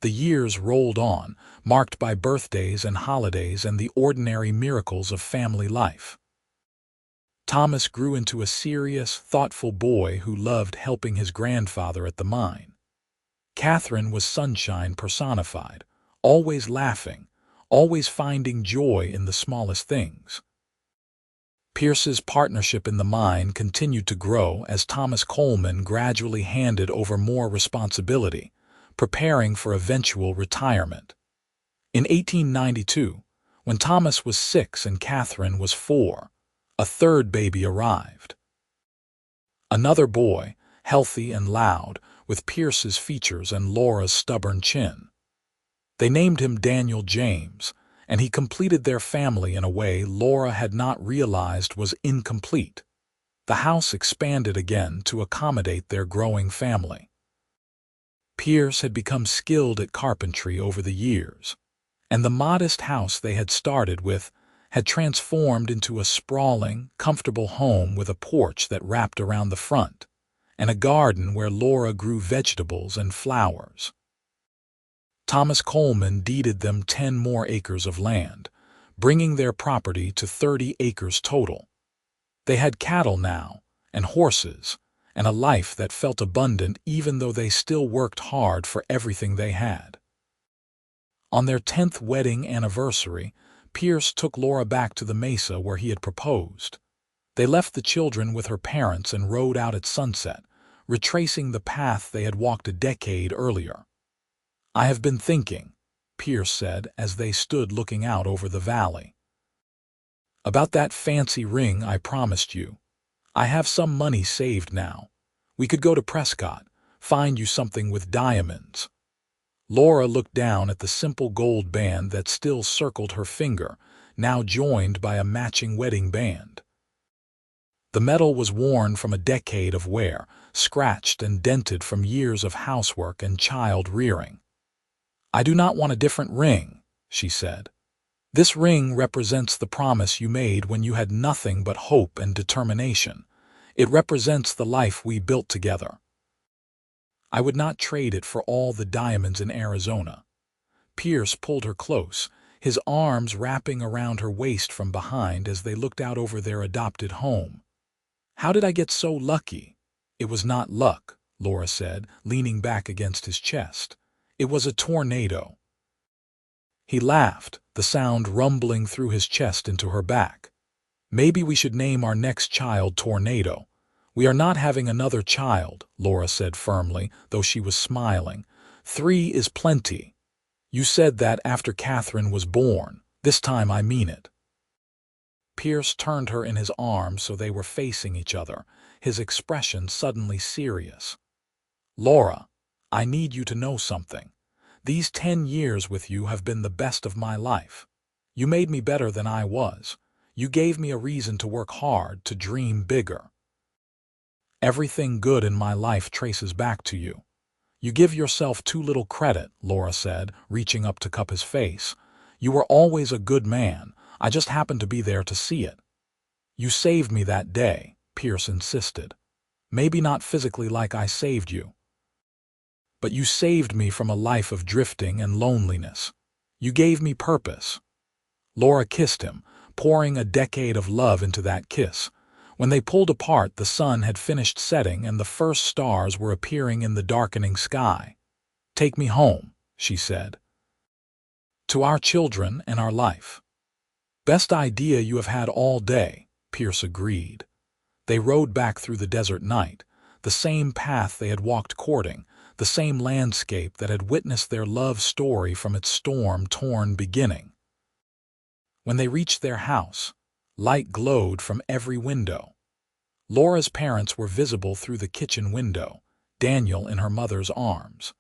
The years rolled on, marked by birthdays and holidays and the ordinary miracles of family life. Thomas grew into a serious, thoughtful boy who loved helping his grandfather at the mine. Catherine was sunshine personified, always laughing, always finding joy in the smallest things. Pierce's partnership in the mine continued to grow as Thomas Coleman gradually handed over more responsibility, preparing for eventual retirement. In 1892, when Thomas was 6 and Catherine was 4, a third baby arrived. Another boy, healthy and loud, with Pierce's features and Laura's stubborn chin. They named him Daniel James, and he completed their family in a way Laura had not realized was incomplete. The house expanded again to accommodate their growing family. Pierce had become skilled at carpentry over the years, and the modest house they had started with had transformed into a sprawling, comfortable home with a porch that wrapped around the front, and a garden where Laura grew vegetables and flowers. Thomas Coleman deeded them 10 more acres of land, bringing their property to 30 acres total. They had cattle now, and horses, and a life that felt abundant even though they still worked hard for everything they had. On their 10th wedding anniversary, Pierce took Laura back to the mesa where he had proposed. They left the children with her parents and rode out at sunset, retracing the path they had walked a decade earlier. "I have been thinking," Pierce said as they stood looking out over the valley, "about that fancy ring I promised you. I have some money saved now. We could go to Prescott, find you something with diamonds." Laura looked down at the simple gold band that still circled her finger, now joined by a matching wedding band. The metal was worn from a decade of wear, scratched and dented from years of housework and child rearing. "I do not want a different ring," she said. "This ring represents the promise you made when you had nothing but hope and determination. It represents the life we built together. I would not trade it for all the diamonds in Arizona." Pierce pulled her close, his arms wrapping around her waist from behind as they looked out over their adopted home. "How did I get so lucky?" "It was not luck," Laura said, leaning back against his chest. "It was a tornado." He laughed, the sound rumbling through his chest into her back. "Maybe we should name our next child Tornado." "We are not having another child," Laura said firmly, though she was smiling. 3 is plenty. You said that after Catherine was born. This time I mean it." Pierce turned her in his arms so they were facing each other, his expression suddenly serious. "Laura, I need you to know something. These 10 years with you have been the best of my life. You made me better than I was. You gave me a reason to work hard, to dream bigger. Everything good in my life traces back to you." "You give yourself too little credit," Laura said, reaching up to cup his face. "You were always a good man. I just happened to be there to see it." "You saved me that day," Pierce insisted. "Maybe not physically like I saved you. But you saved me from a life of drifting and loneliness. You gave me purpose." Laura kissed him, pouring a decade of love into that kiss. When they pulled apart, the sun had finished setting and the first stars were appearing in the darkening sky. "Take me home," she said. "To our children and our life." "Best idea you have had all day," Pierce agreed. They rode back through the desert night, the same path they had walked courting, the same landscape that had witnessed their love story from its storm-torn beginning. When they reached their house, light glowed from every window. Laura's parents were visible through the kitchen window, Daniel in her mother's arms.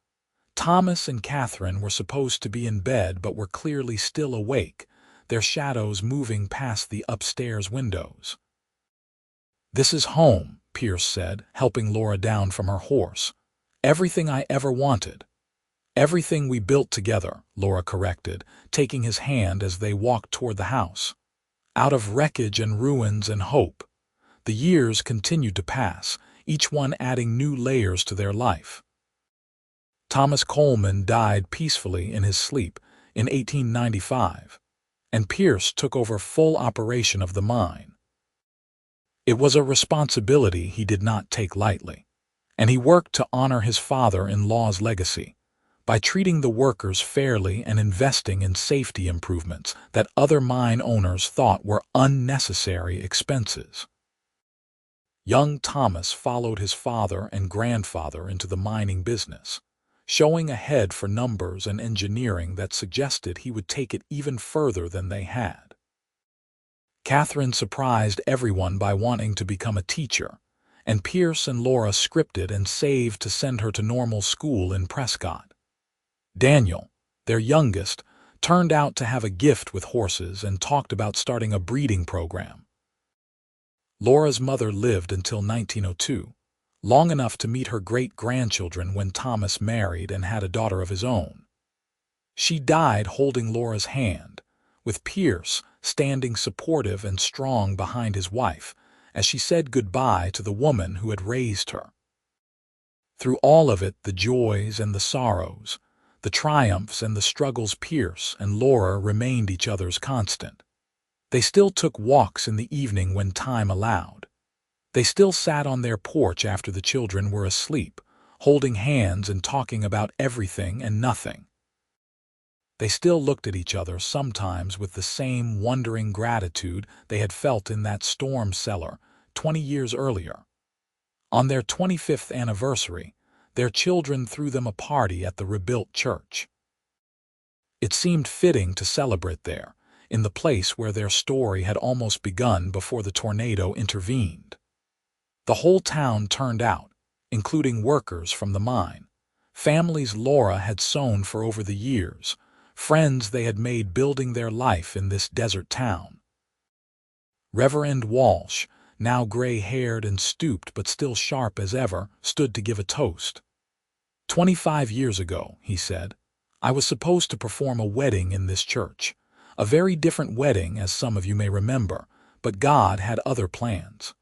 Thomas and Catherine were supposed to be in bed but were clearly still awake, their shadows moving past the upstairs windows. "This is home," Pierce said, helping Laura down from her horse. "Everything I ever wanted. Everything we built together, Laura corrected, taking his hand as they walked toward the house. Out of wreckage and ruins and hope. The years continued to pass, each one adding new layers to their life. Thomas Coleman died peacefully in his sleep in 1895, and Pierce took over full operation of the mine. It was a responsibility he did not take lightly, and he worked to honor his father-in-law's legacy by treating the workers fairly and investing in safety improvements that other mine owners thought were unnecessary expenses. Young Thomas followed his father and grandfather into the mining business, showing a head for numbers and engineering that suggested he would take it even further than they had. Catherine surprised everyone by wanting to become a teacher, and Pierce and Laura scripted and saved to send her to normal school in Prescott. Daniel, their youngest, turned out to have a gift with horses and talked about starting a breeding program. Laura's mother lived until 1902, long enough to meet her great-grandchildren when Thomas married and had a daughter of his own. She died holding Laura's hand, with Pierce standing supportive and strong behind his wife as she said goodbye to the woman who had raised her. Through all of it, the joys and the sorrows, the triumphs and the struggles, Pierce and Laura remained each other's constant. They still took walks in the evening when time allowed. They still sat on their porch after the children were asleep, holding hands and talking about everything and nothing. They still looked at each other sometimes with the same wondering gratitude they had felt in that storm cellar 20 years earlier. On their 25th anniversary, their children threw them a party at the rebuilt church. It seemed fitting to celebrate there, in the place where their story had almost begun before the tornado intervened. The whole town turned out, including workers from the mine, families Laura had sown for over the years, friends they had made building their life in this desert town. Reverend Walsh, now gray-haired and stooped but still sharp as ever, stood to give a toast. 25 years ago, he said, I was supposed to perform a wedding in this church, a very different wedding as some of you may remember, but God had other plans.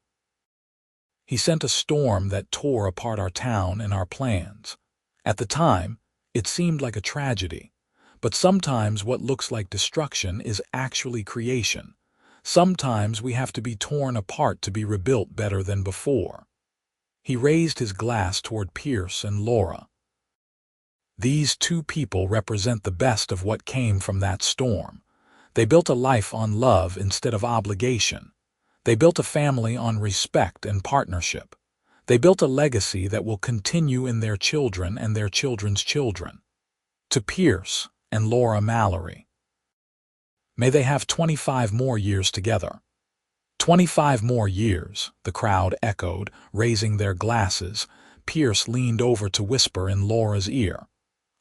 He sent a storm that tore apart our town and our plans. At the time, it seemed like a tragedy, but sometimes what looks like destruction is actually creation. Sometimes we have to be torn apart to be rebuilt better than before. He raised his glass toward Pierce and Laura. These two people represent the best of what came from that storm. They built a life on love instead of obligation. They built a family on respect and partnership. They built a legacy that will continue in their children and their children's children. To Pierce and Laura Mallory. May they have 25 more years together. 25 more years, the crowd echoed, raising their glasses. Pierce leaned over to whisper in Laura's ear.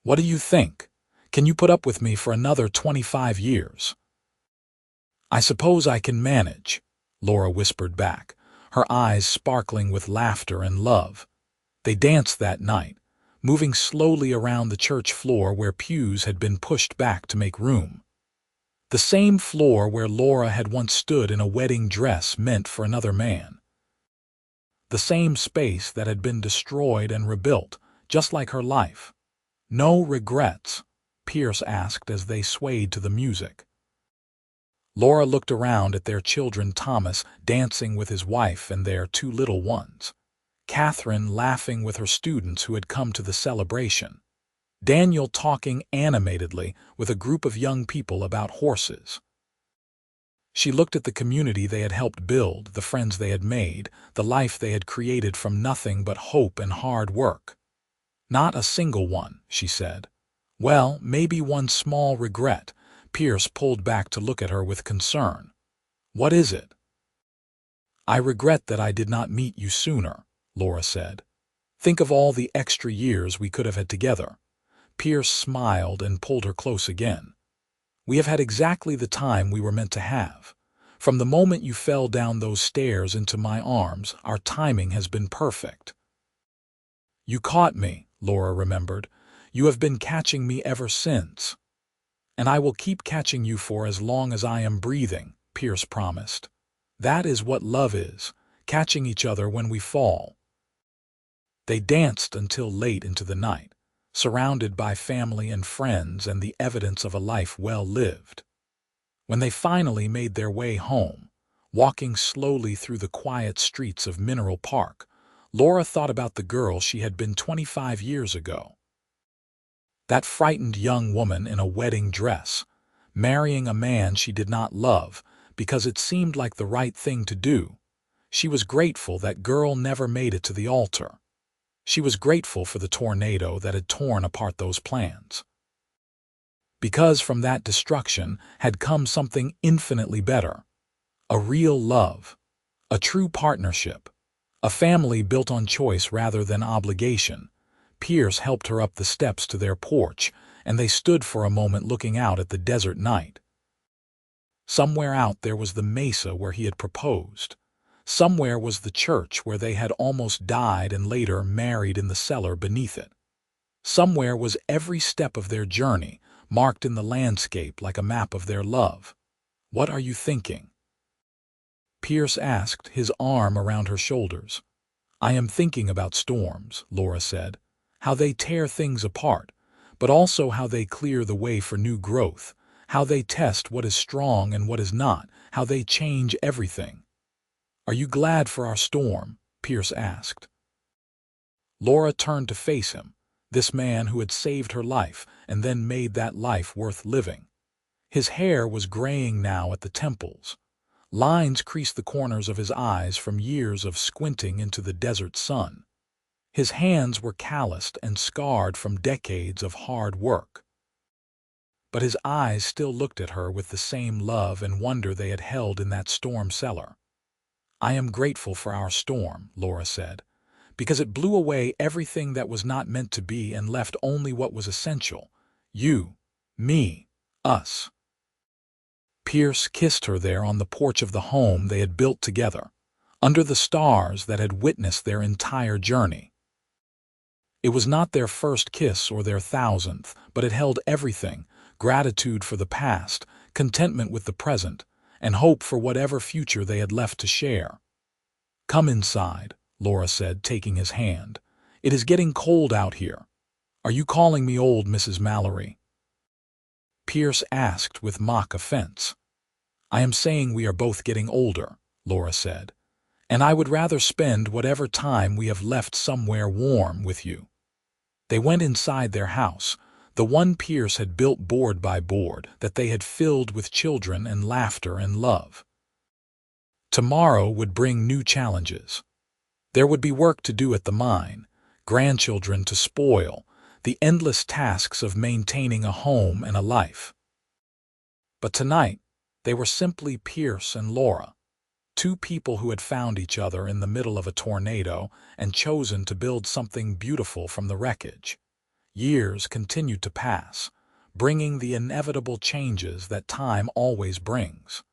What do you think? Can you put up with me for another 25 years? I suppose I can manage, Laura whispered back, her eyes sparkling with laughter and love. They danced that night, moving slowly around the church floor where pews had been pushed back to make room. The same floor where Laura had once stood in a wedding dress meant for another man. The same space that had been destroyed and rebuilt, just like her life. No regrets, Pierce asked as they swayed to the music. Laura looked around at their children, Thomas dancing with his wife and their two little ones, Catherine laughing with her students who had come to the celebration, Daniel talking animatedly with a group of young people about horses. She looked at the community they had helped build, the friends they had made, the life they had created from nothing but hope and hard work. Not a single one, she said. Well, maybe one small regret. Pierce pulled back to look at her with concern. What is it? I regret that I did not meet you sooner, Laura said. Think of all the extra years we could have had together. Pierce smiled and pulled her close again. We have had exactly the time we were meant to have. From the moment you fell down those stairs into my arms, our timing has been perfect. You caught me, Laura remembered. You have been catching me ever since. And I will keep catching you for as long as I am breathing, Pierce promised. That is what love is, catching each other when we fall. They danced until late into the night, surrounded by family and friends and the evidence of a life well lived. When they finally made their way home, walking slowly through the quiet streets of Mineral Park, Laura thought about the girl she had been 25 years ago. That frightened young woman in a wedding dress, marrying a man she did not love because it seemed like the right thing to do. She was grateful that girl never made it to the altar. She was grateful for the tornado that had torn apart those plans. Because from that destruction had come something infinitely better. A real love. A true partnership. A family built on choice rather than obligation. Pierce helped her up the steps to their porch, and they stood for a moment looking out at the desert night. Somewhere out there was the mesa where he had proposed. Somewhere was the church where they had almost died and later married in the cellar beneath it. Somewhere was every step of their journey, marked in the landscape like a map of their love. What are you thinking? Pierce asked, his arm around her shoulders. I am thinking about storms, Laura said. How they tear things apart, but also how they clear the way for new growth, how they test what is strong and what is not, how they change everything. Are you glad for our storm? Pierce asked. Laura turned to face him, this man who had saved her life and then made that life worth living. His hair was graying now at the temples. Lines creased the corners of his eyes from years of squinting into the desert sun. His hands were calloused and scarred from decades of hard work. But his eyes still looked at her with the same love and wonder they had held in that storm cellar. I am grateful for our storm, Laura said, because it blew away everything that was not meant to be and left only what was essential. You, me, us. Pierce kissed her there on the porch of the home they had built together, under the stars that had witnessed their entire journey. It was not their first kiss or their 1000th, but it held everything: gratitude for the past, contentment with the present, and hope for whatever future they had left to share. Come inside, Laura said, taking his hand. It is getting cold out here. Are you calling me old, Mrs. Mallory? Pierce asked with mock offense. I am saying we are both getting older, Laura said, and I would rather spend whatever time we have left somewhere warm with you. They went inside their house, the one Pierce had built board by board, that they had filled with children and laughter and love. Tomorrow would bring new challenges. There would be work to do at the mine, grandchildren to spoil, the endless tasks of maintaining a home and a life. But tonight, they were simply Pierce and Laura, two people who had found each other in the middle of a tornado and chosen to build something beautiful from the wreckage. Years continued to pass, bringing the inevitable changes that time always brings.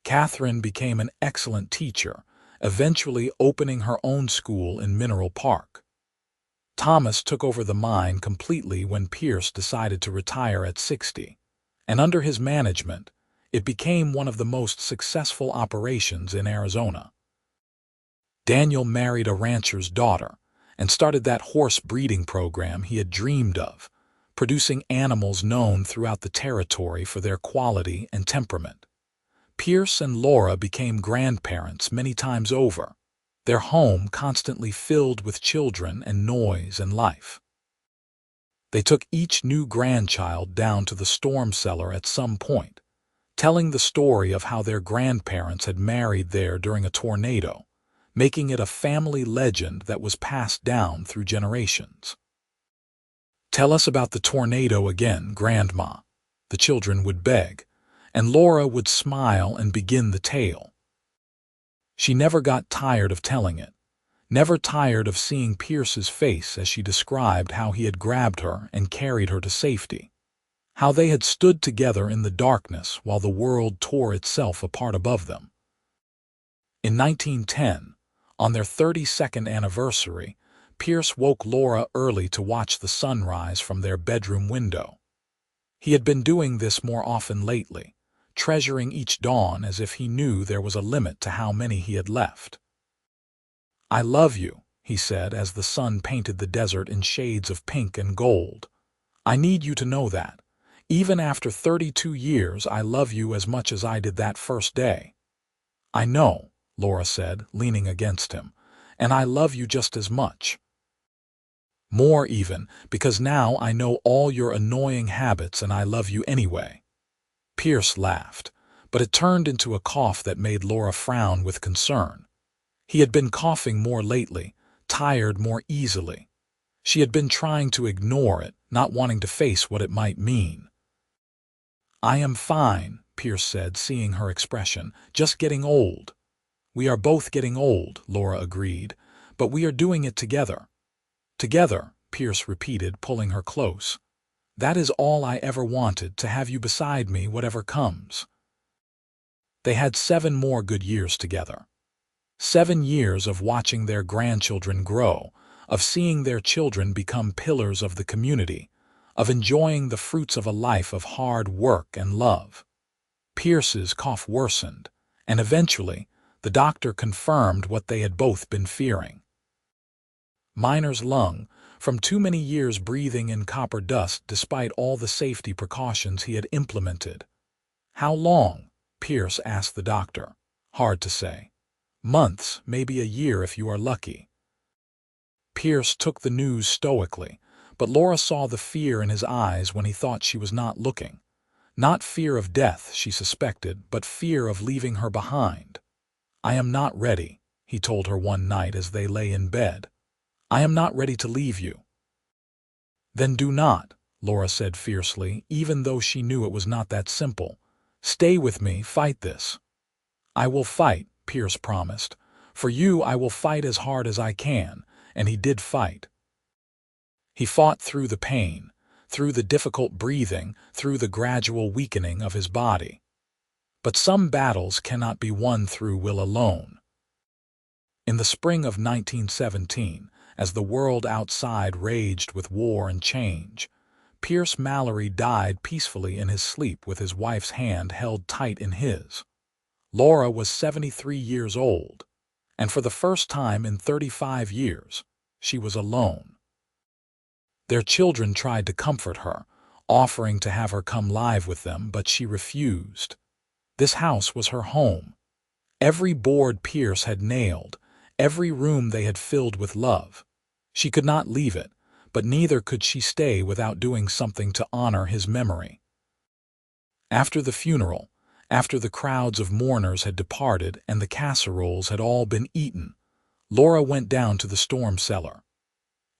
Catherine became an excellent teacher, eventually opening her own school in Mineral Park. Thomas took over the mine completely when Pierce decided to retire at 60, and under his management, it became one of the most successful operations in Arizona. Daniel married a rancher's daughter and started that horse breeding program he had dreamed of, producing animals known throughout the territory for their quality and temperament. Pierce and Laura became grandparents many times over, their home constantly filled with children and noise and life. They took each new grandchild down to the storm cellar at some point, telling the story of how their grandparents had married there during a tornado, making it a family legend that was passed down through generations. Tell us about the tornado again, Grandma, the children would beg, and Laura would smile and begin the tale. She never got tired of telling it, never tired of seeing Pierce's face as she described how he had grabbed her and carried her to safety, how they had stood together in the darkness while the world tore itself apart above them. In 1910, on their 32nd anniversary, Pierce woke Laura early to watch the sunrise from their bedroom window. He had been doing this more often lately, treasuring each dawn as if he knew there was a limit to how many he had left. "I love you," he said as the sun painted the desert in shades of pink and gold. "I need you to know that. Even after 32 years, I love you as much as I did that first day." "I know," Laura said, leaning against him, "and I love you just as much. More even, because now I know all your annoying habits and I love you anyway." Pierce laughed, but it turned into a cough that made Laura frown with concern. He had been coughing more lately, tired more easily. She had been trying to ignore it, not wanting to face what it might mean. "I am fine," Pierce said, seeing her expression, "just getting old." "We are both getting old," Laura agreed, "but we are doing it together." "Together," Pierce repeated, pulling her close. "That is all I ever wanted, to have you beside me, whatever comes." They had 7 more good years together. 7 years of watching their grandchildren grow, of seeing their children become pillars of the community, of enjoying the fruits of a life of hard work and love. Pierce's cough worsened, and eventually, the doctor confirmed what they had both been fearing. Miner's lung, from too many years breathing in copper dust despite all the safety precautions he had implemented. "How long?" Pierce asked the doctor. "Hard to say. Months, maybe a year if you are lucky." Pierce took the news stoically, but Laura saw the fear in his eyes when he thought she was not looking. Not fear of death, she suspected, but fear of leaving her behind. "I am not ready," he told her one night as they lay in bed. "I am not ready to leave you." "Then do not," Laura said fiercely, even though she knew it was not that simple. "Stay with me, fight this." "I will fight," Pierce promised. "For you I will fight as hard as I can," and he did fight. He fought through the pain, through the difficult breathing, through the gradual weakening of his body. But some battles cannot be won through will alone. In the spring of 1917, as the world outside raged with war and change, Pierce Mallory died peacefully in his sleep with his wife's hand held tight in his. Laura was 73 years old, and for the first time in 35 years, she was alone. Their children tried to comfort her, offering to have her come live with them, but she refused. This house was her home. Every board Pierce had nailed, every room they had filled with love. She could not leave it, but neither could she stay without doing something to honor his memory. After the funeral, after the crowds of mourners had departed and the casseroles had all been eaten, Laura went down to the storm cellar.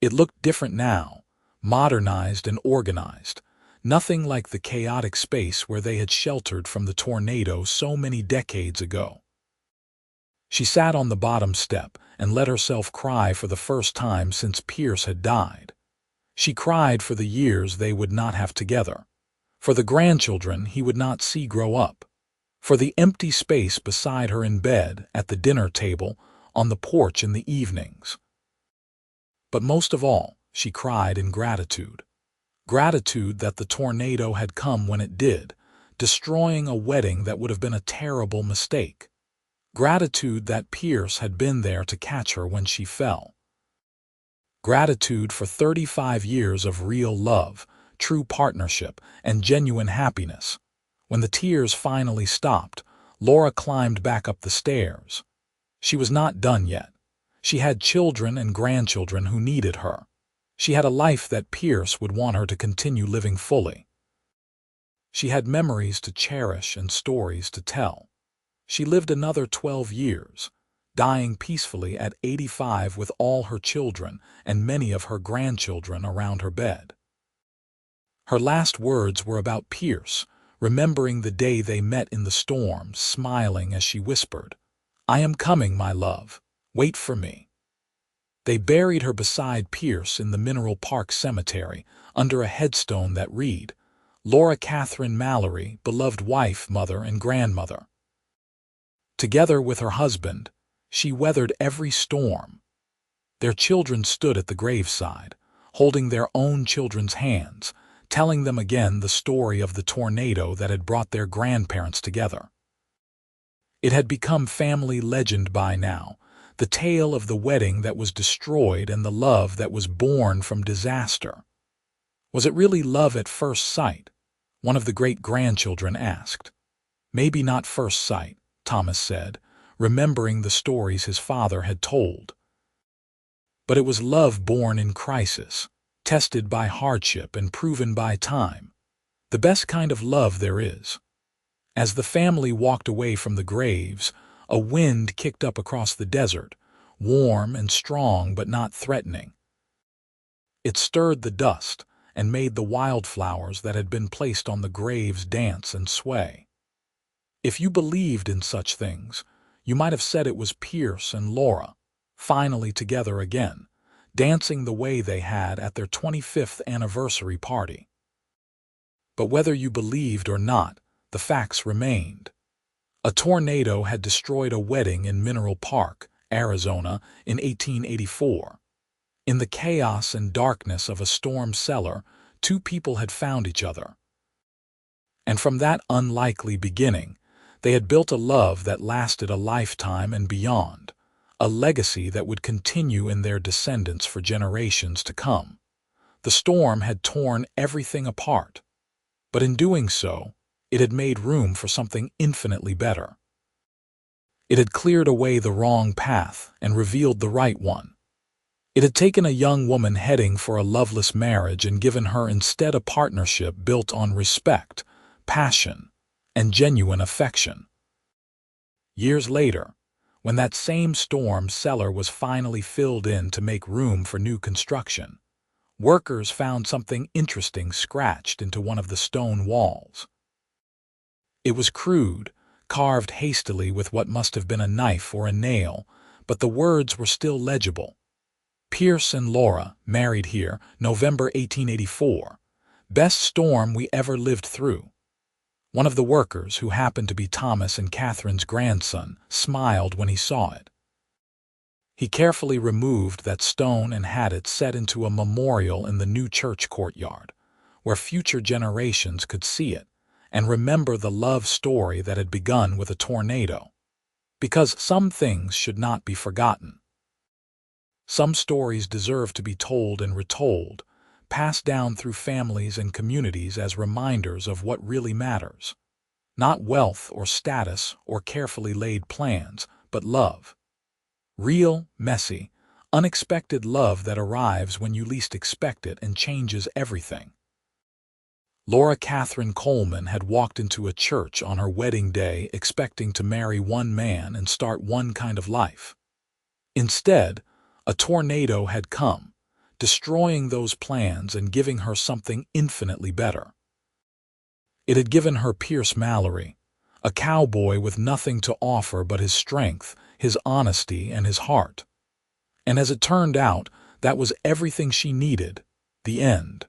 It looked different now, modernized and organized, nothing like the chaotic space where they had sheltered from the tornado so many decades ago. She sat on the bottom step and let herself cry for the first time since Pierce had died. She cried for the years they would not have together, for the grandchildren he would not see grow up, for the empty space beside her in bed, at the dinner table, on the porch in the evenings. But most of all, she cried in gratitude. Gratitude that the tornado had come when it did, destroying a wedding that would have been a terrible mistake. Gratitude that Pierce had been there to catch her when she fell. Gratitude for 35 years of real love, true partnership, and genuine happiness. When the tears finally stopped, Laura climbed back up the stairs. She was not done yet. She had children and grandchildren who needed her. She had a life that Pierce would want her to continue living fully. She had memories to cherish and stories to tell. She lived another 12 years, dying peacefully at 85 with all her children and many of her grandchildren around her bed. Her last words were about Pierce, remembering the day they met in the storm, smiling as she whispered, "I am coming, my love. Wait for me." They buried her beside Pierce in the Mineral Park Cemetery, under a headstone that read, "Laura Catherine Mallory, beloved wife, mother, and grandmother." Together with her husband, she weathered every storm. Their children stood at the graveside, holding their own children's hands, telling them again the story of the tornado that had brought their grandparents together. It had become family legend by now, the tale of the wedding that was destroyed and the love that was born from disaster. Was it really love at first sight? One of the great-grandchildren asked. Maybe not first sight, Thomas said, remembering the stories his father had told. But it was love born in crisis, tested by hardship and proven by time. The best kind of love there is. As the family walked away from the graves, a wind kicked up across the desert, warm and strong but not threatening. It stirred the dust and made the wildflowers that had been placed on the graves dance and sway. If you believed in such things, you might have said it was Pierce and Laura, finally together again, dancing the way they had at their 25th anniversary party. But whether you believed or not, the facts remained. A tornado had destroyed a wedding in Mineral Park, Arizona, in 1884. In the chaos and darkness of a storm cellar, two people had found each other. And from that unlikely beginning, they had built a love that lasted a lifetime and beyond, a legacy that would continue in their descendants for generations to come. The storm had torn everything apart, but in doing so, it had made room for something infinitely better. It had cleared away the wrong path and revealed the right one. It had taken a young woman heading for a loveless marriage and given her instead a partnership built on respect, passion, and genuine affection. Years later, when that same storm cellar was finally filled in to make room for new construction, workers found something interesting scratched into one of the stone walls. It was crude, carved hastily with what must have been a knife or a nail, but the words were still legible. Pierce and Laura, married here, November 1884. Best storm we ever lived through. One of the workers, who happened to be Thomas and Catherine's grandson, smiled when he saw it. He carefully removed that stone and had it set into a memorial in the new church courtyard, where future generations could see it and remember the love story that had begun with a tornado. Because some things should not be forgotten. Some stories deserve to be told and retold, passed down through families and communities as reminders of what really matters. Not wealth or status or carefully laid plans, but love. Real, messy, unexpected love that arrives when you least expect it and changes everything. Laura Catherine Coleman had walked into a church on her wedding day expecting to marry one man and start one kind of life. Instead, a tornado had come, destroying those plans and giving her something infinitely better. It had given her Pierce Mallory, a cowboy with nothing to offer but his strength, his honesty, and his heart. And as it turned out, that was everything she needed. The end.